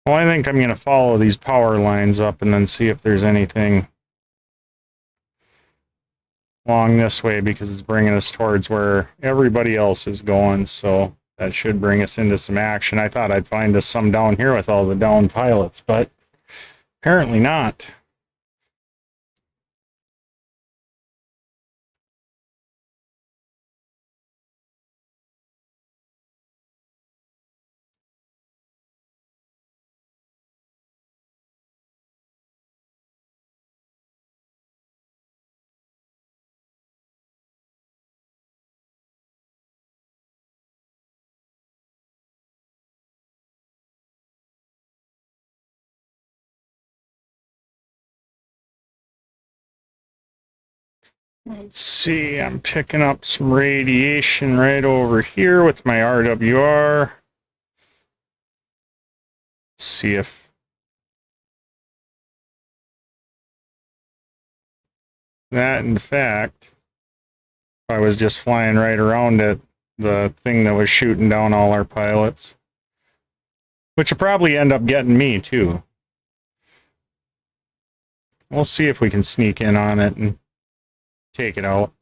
Well, I think I'm going to follow these power lines up and then see if there's anything along this way, because it's bringing us towards where everybody else is going, so that should bring us into some action. I thought I'd find us some down here with all the downed pilots, but apparently not. Let's see, I'm picking up some radiation right over here with my RWR. See if that, in fact, if I was just flying right around it, the thing that was shooting down all our pilots, which will probably end up getting me too. we'll see if we can sneak in on it and take it out.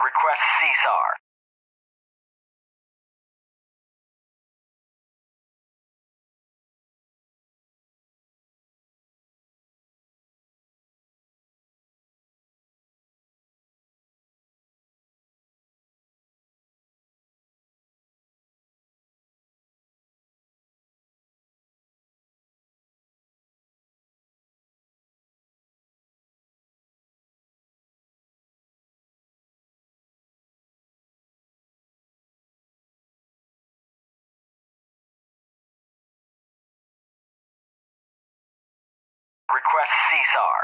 Request CSAR. Request CSAR.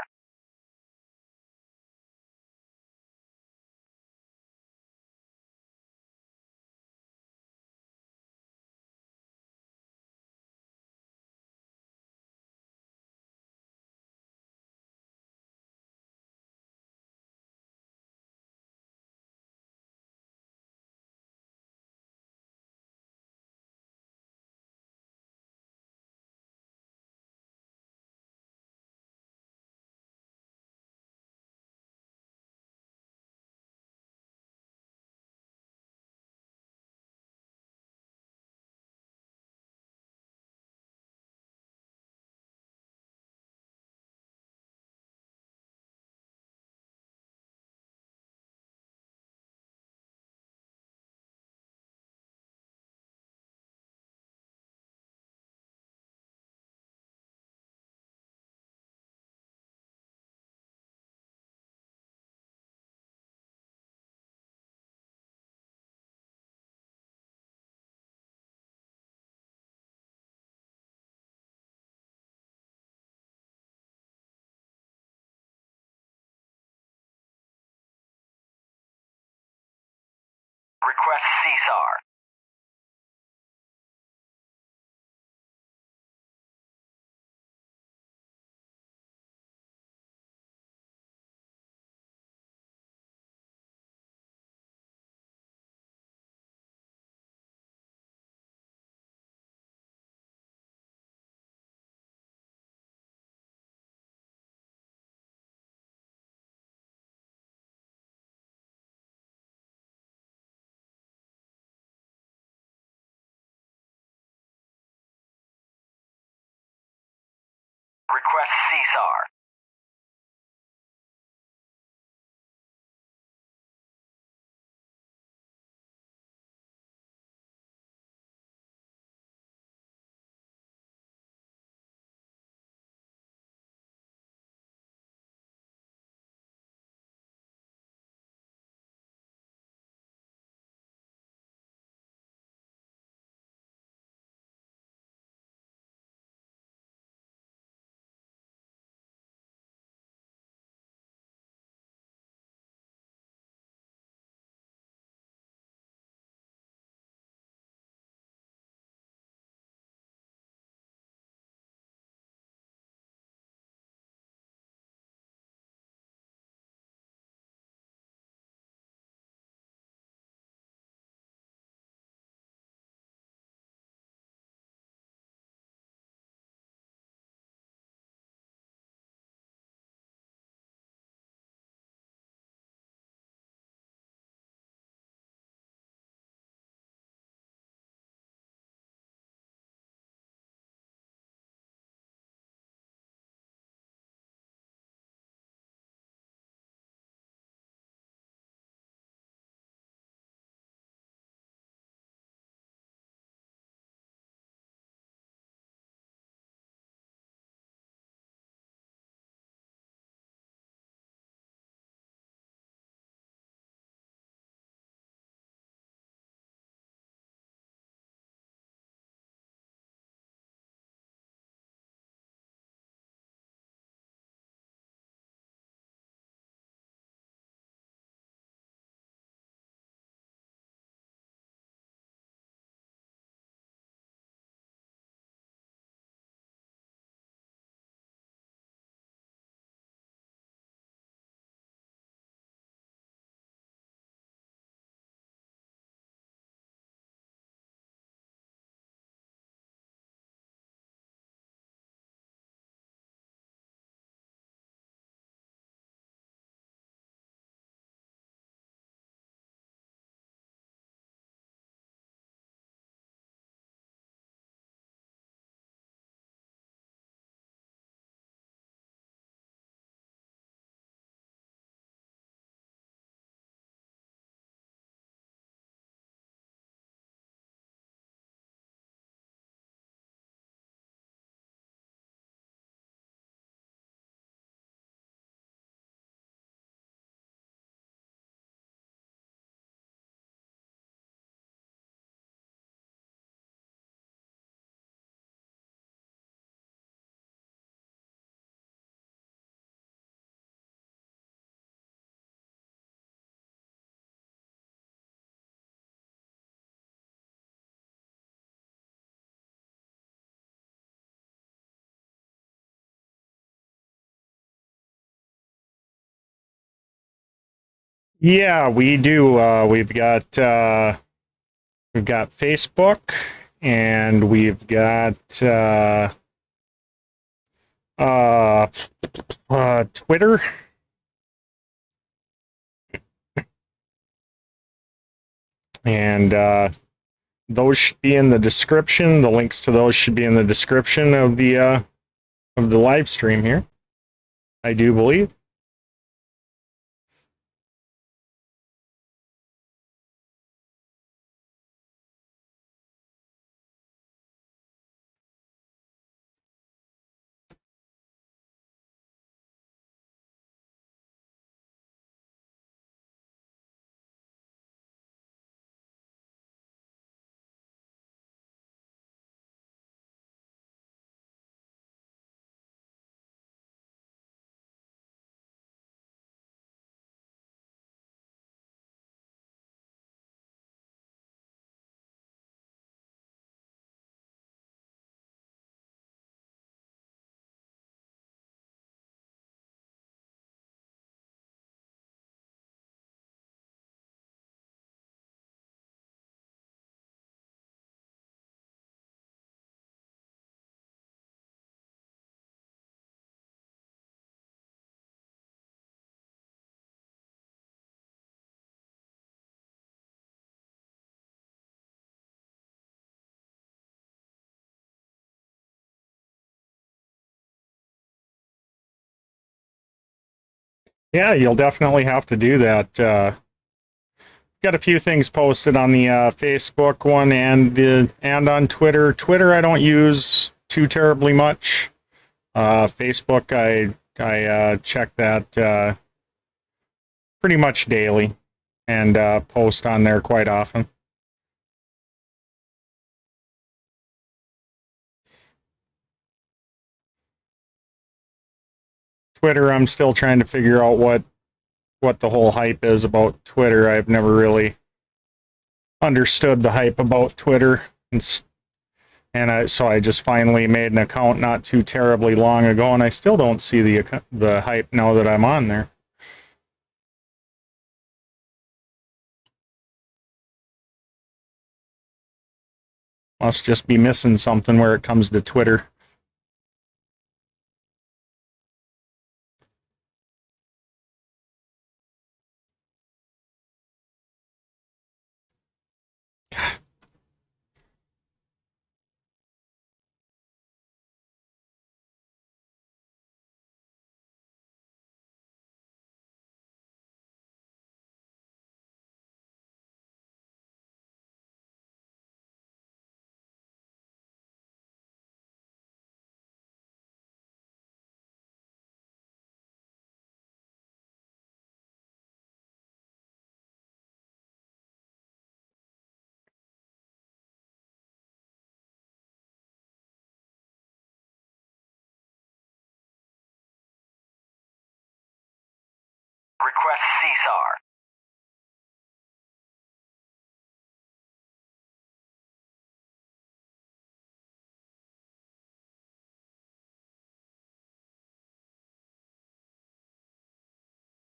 Request CSAR. Request CSAR. Yeah, we do. We've got Facebook, and we've got Twitter. And those should be in the description. The links to those should be in the description of the live stream here, I do believe. Yeah, you'll definitely have to do that. Got a few things posted on the Facebook one and on Twitter. Twitter I don't use too terribly much. Facebook I check that pretty much daily and post on there quite often. Twitter, I'm still trying to figure out what the whole hype is about Twitter. I've never really understood the hype about Twitter, so I just finally made an account not too terribly long ago, and I still don't see the hype now that I'm on there. Must just be missing something where it comes to Twitter. Request CSAR.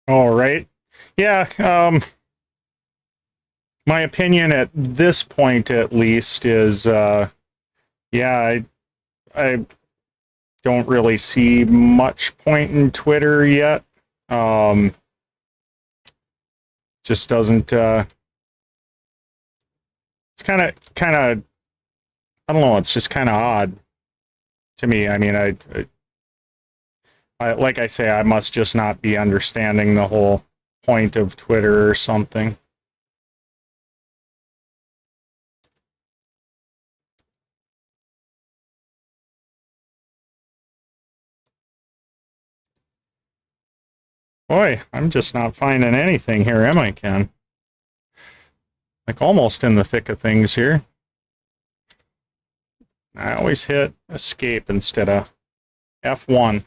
All right. Yeah, my opinion at this point, at least, is yeah, I don't really see much point in Twitter yet. Just doesn't. It's kind of. I don't know. It's just kind of odd to me. I mean, like I say, I must just not be understanding the whole point of Twitter or something. Boy, I'm just not finding anything here, am I, Ken? Like almost in the thick of things here. I always hit escape instead of F1.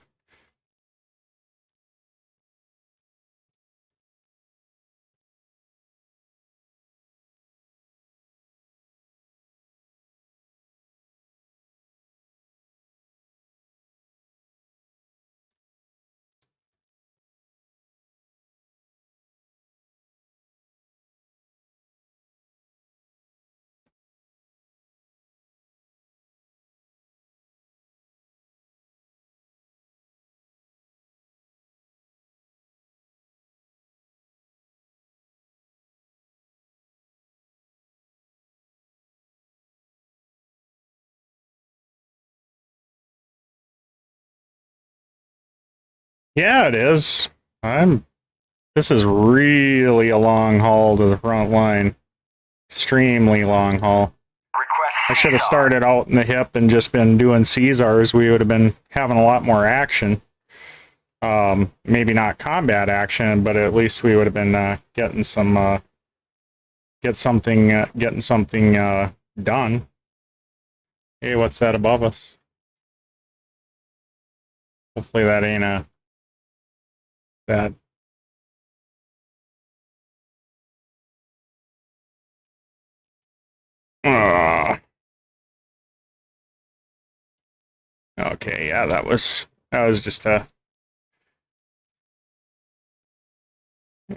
Yeah, it is. This is really a long haul to the front line. Extremely long haul. Request I should have CSAR. started out in the hip and just been doing Caesars. We would have been having a lot more action. Maybe not combat action, but at least we would have been getting some getting something done. Hey, what's that above us? Hopefully that ain't that. Okay, yeah, that was just a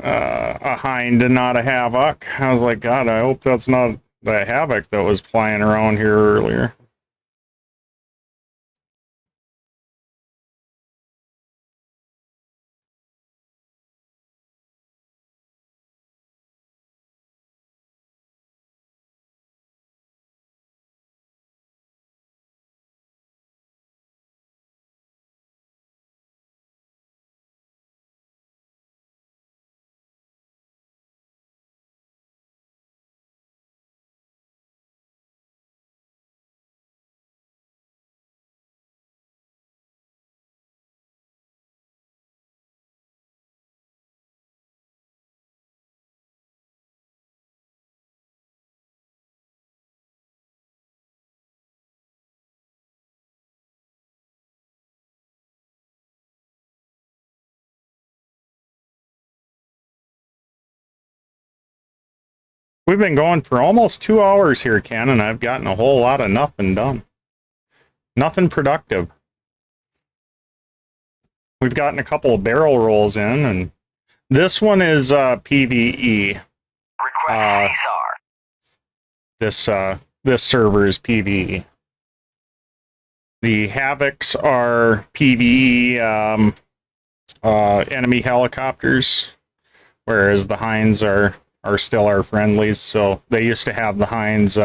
Hind and not a Havoc. I was like, God, I hope that's not the Havoc that was flying around here earlier. We've been going for almost 2 hours here, Ken, and I've gotten a whole lot of nothing done. Nothing productive. We've gotten a couple of barrel rolls in, and this one is PvE. Request CSAR. This server is PvE. The Havocs are PvE enemy helicopters, whereas the Hinds are still our friendlies. So they used to have the Hinds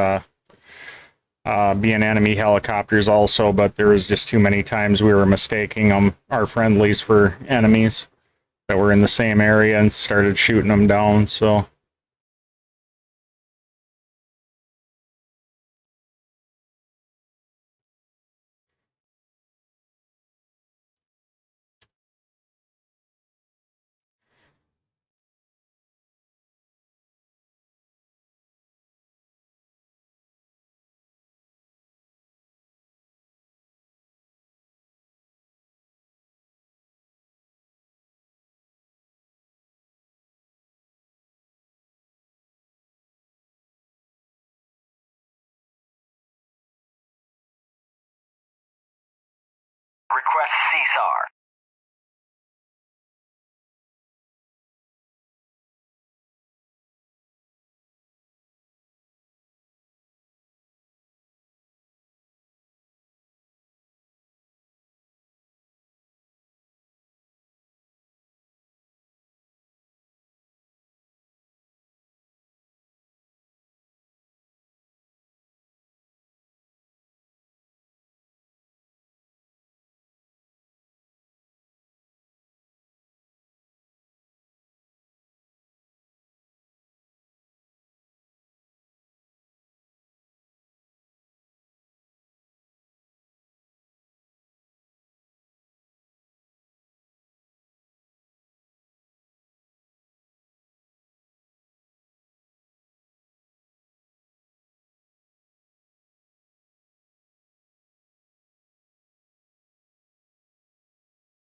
being enemy helicopters also, but there was just too many times we were mistaking them, our friendlies, for enemies that were in the same area and started shooting them down. So Request CSAR.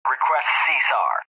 Request CSAR.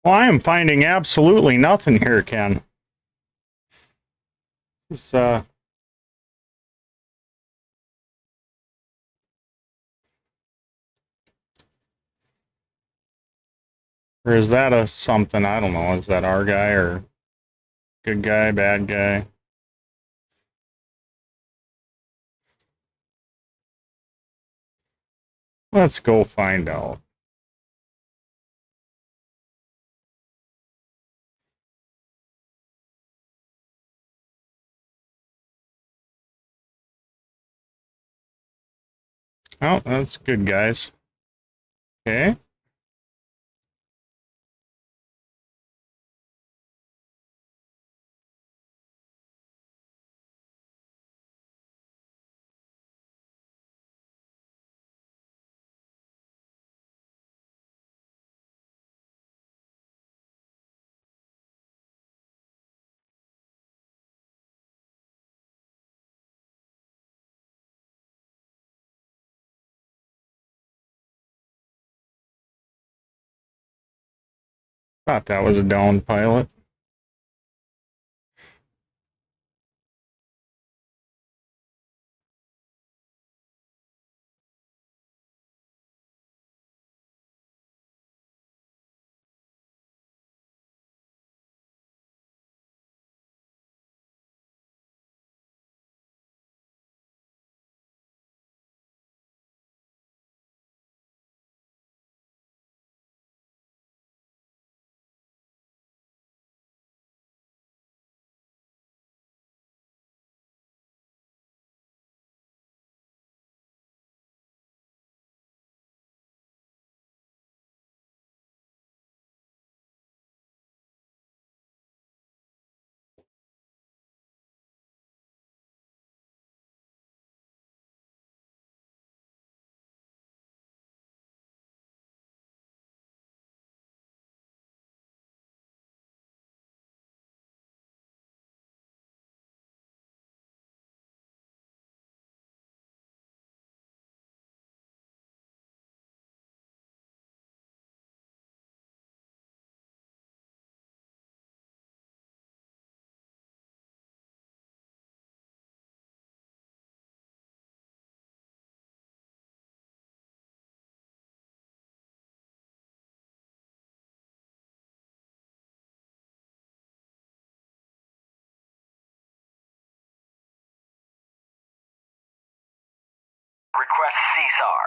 Well, I am finding absolutely nothing here, Ken. It's, or is that a something? I don't know. Is that our guy or good guy, bad guy? Let's go find out. Oh, that's good, guys. Okay. Thought that was a downed pilot. Request CSAR.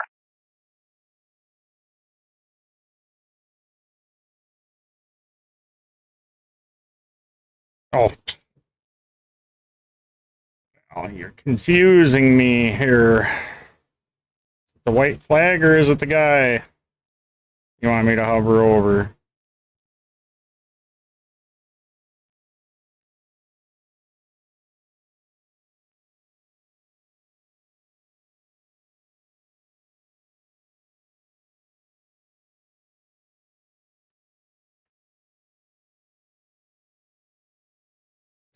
Oh. Oh, you're confusing me here. The white flag or is it the guy you want me to hover over?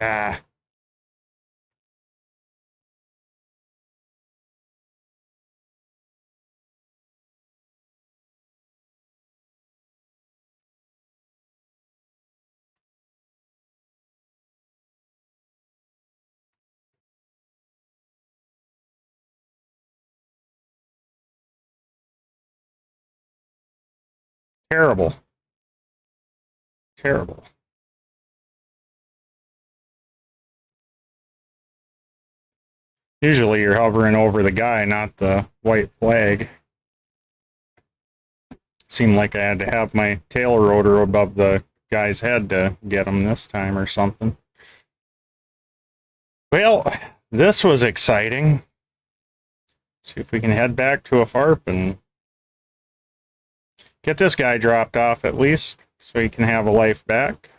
Ah. Terrible. Terrible. Usually you're hovering over the guy, not the white flag. Seemed like I had to have my tail rotor above the guy's head to get him this time or something. Well, this was exciting. See if we can head back to a FARP and get this guy dropped off at least so he can have a life back.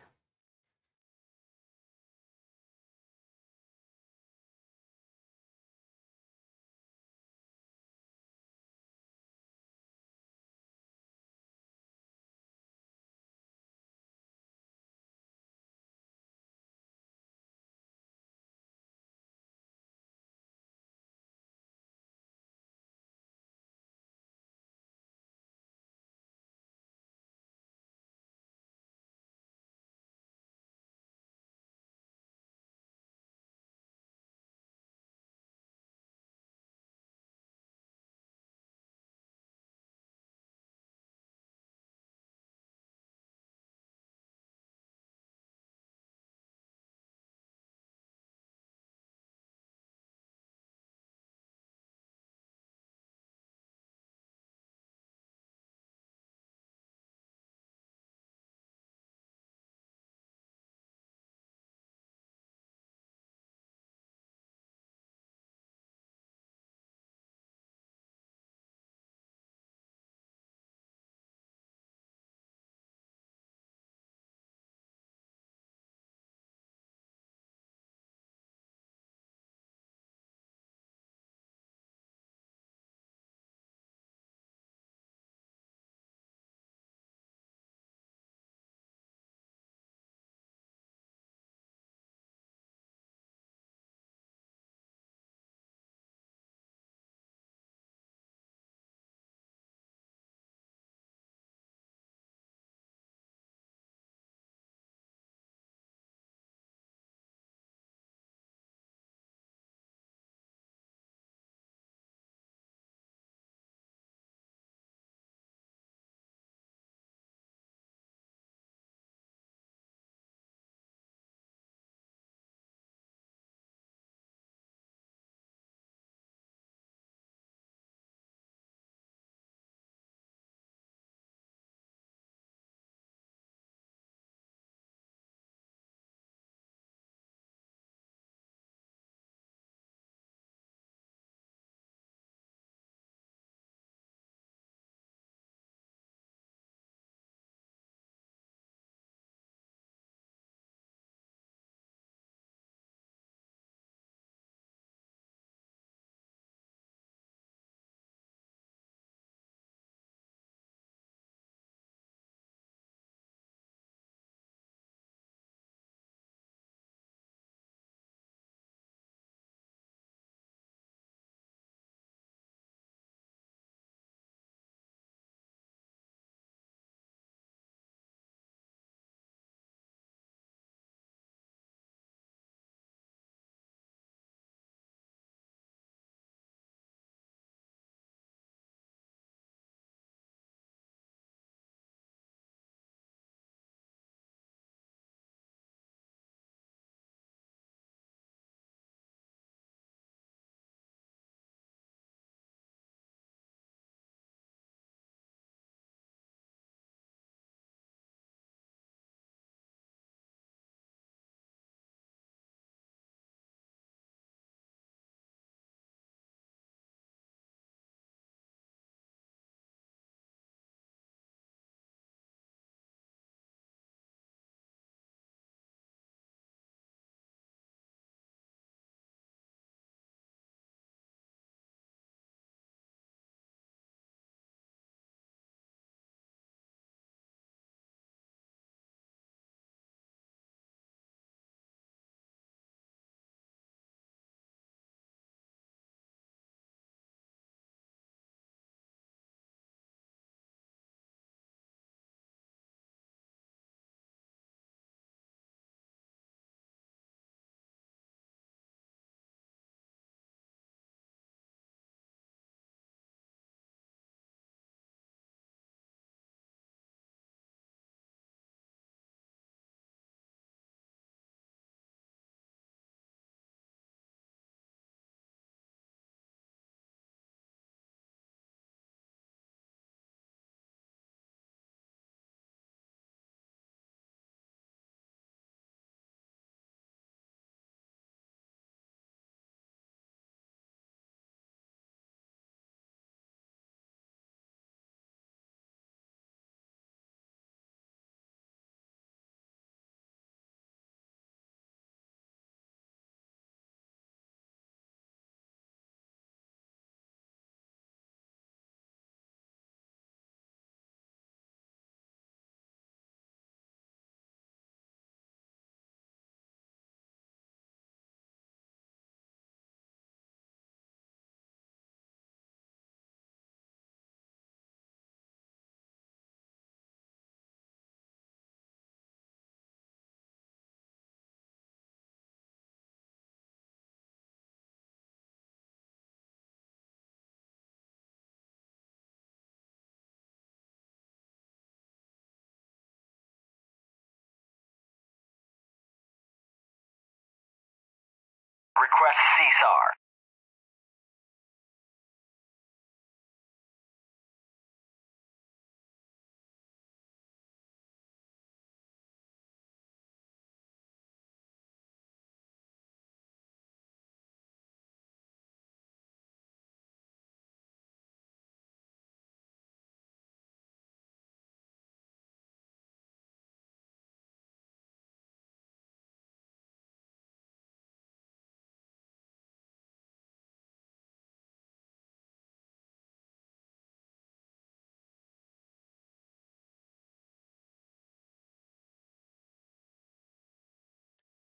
Request CSAR.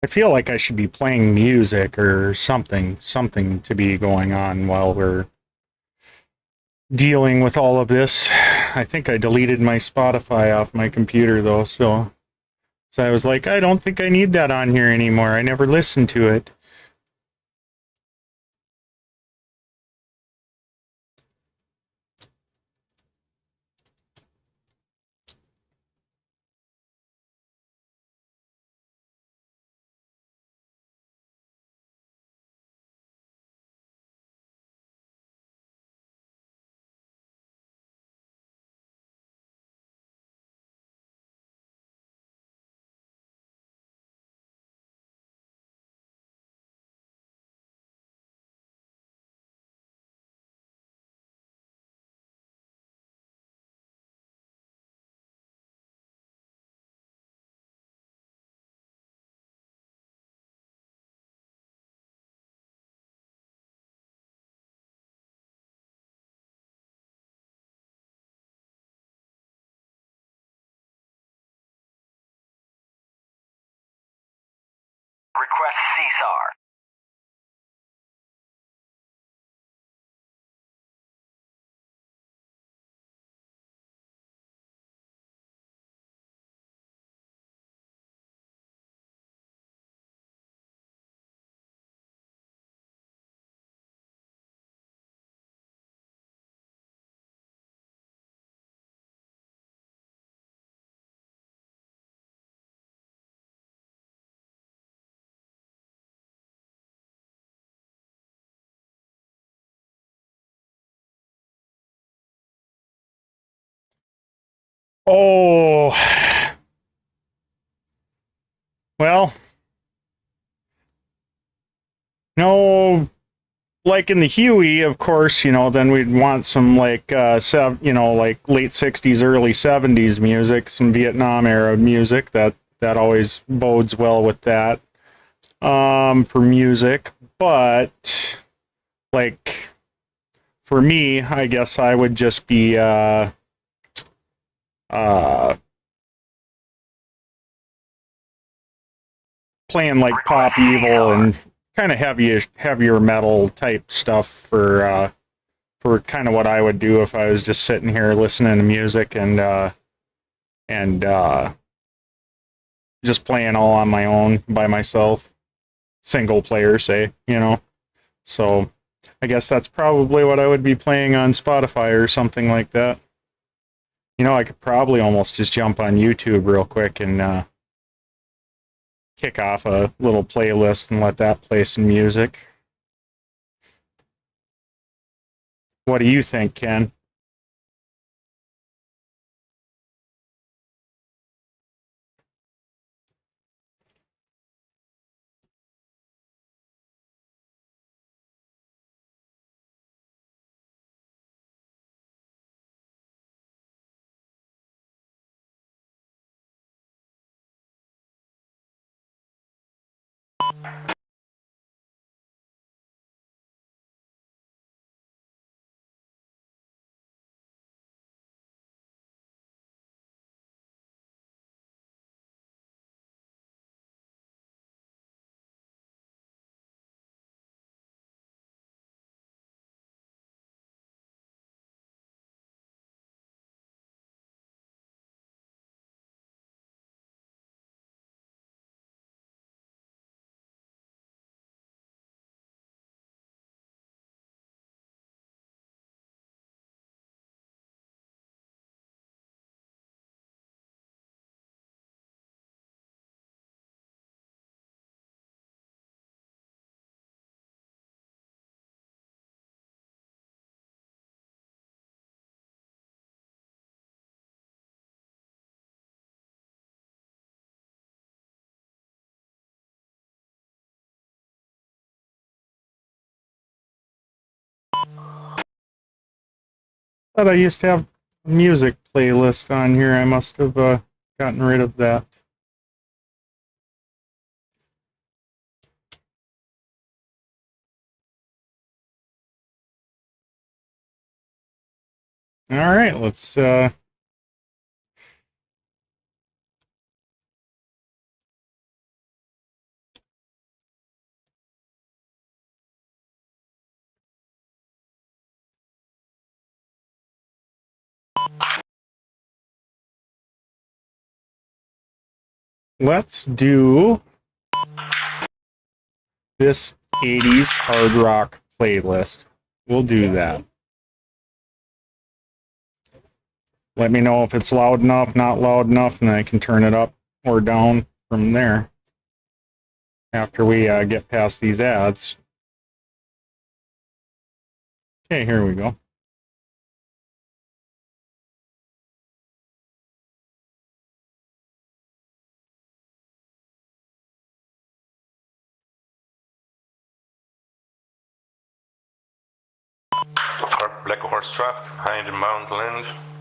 I feel like I should be playing music or something to be going on while we're dealing with all of this. I think I deleted my Spotify off my computer though, so I was like, I don't think I need that on here anymore. I never listened to it. Request CSAR. Oh, well, no, like in the Huey, of course, then we'd want some like, like late 60s, early 70s music, some Vietnam era music. That always bodes well with that, for music. But like for me, I guess I would just be, playing like Pop Evil and kind of heavier metal type stuff for kind of what I would do if I was just sitting here listening to music and just playing all on my own by myself, single player, say, So I guess that's probably what I would be playing on Spotify or something like that. I could probably almost just jump on YouTube real quick and kick off a little playlist and let that play some music. What do you think, Ken? Thought I used to have a music playlist on here. I must have gotten rid of that. All right, let's do this 80s hard rock playlist. We'll do that. Let me know if it's loud enough, not loud enough, and I can turn it up or down from there after we get past these ads. Okay, here we go. Black horse trap, Hind Mount Land.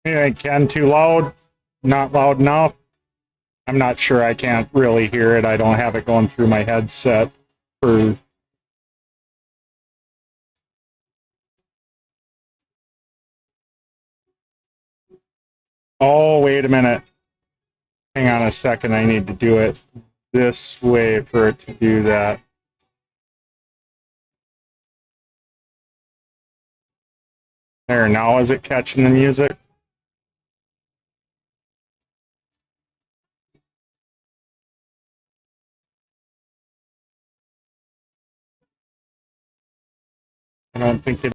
I can too loud, not loud enough. I'm not sure. I can't really hear it. I don't have it going through my headset for. Oh, wait a minute. Hang on a second. I need to do it this way for it to do that. There, now is it catching the music? I don't think it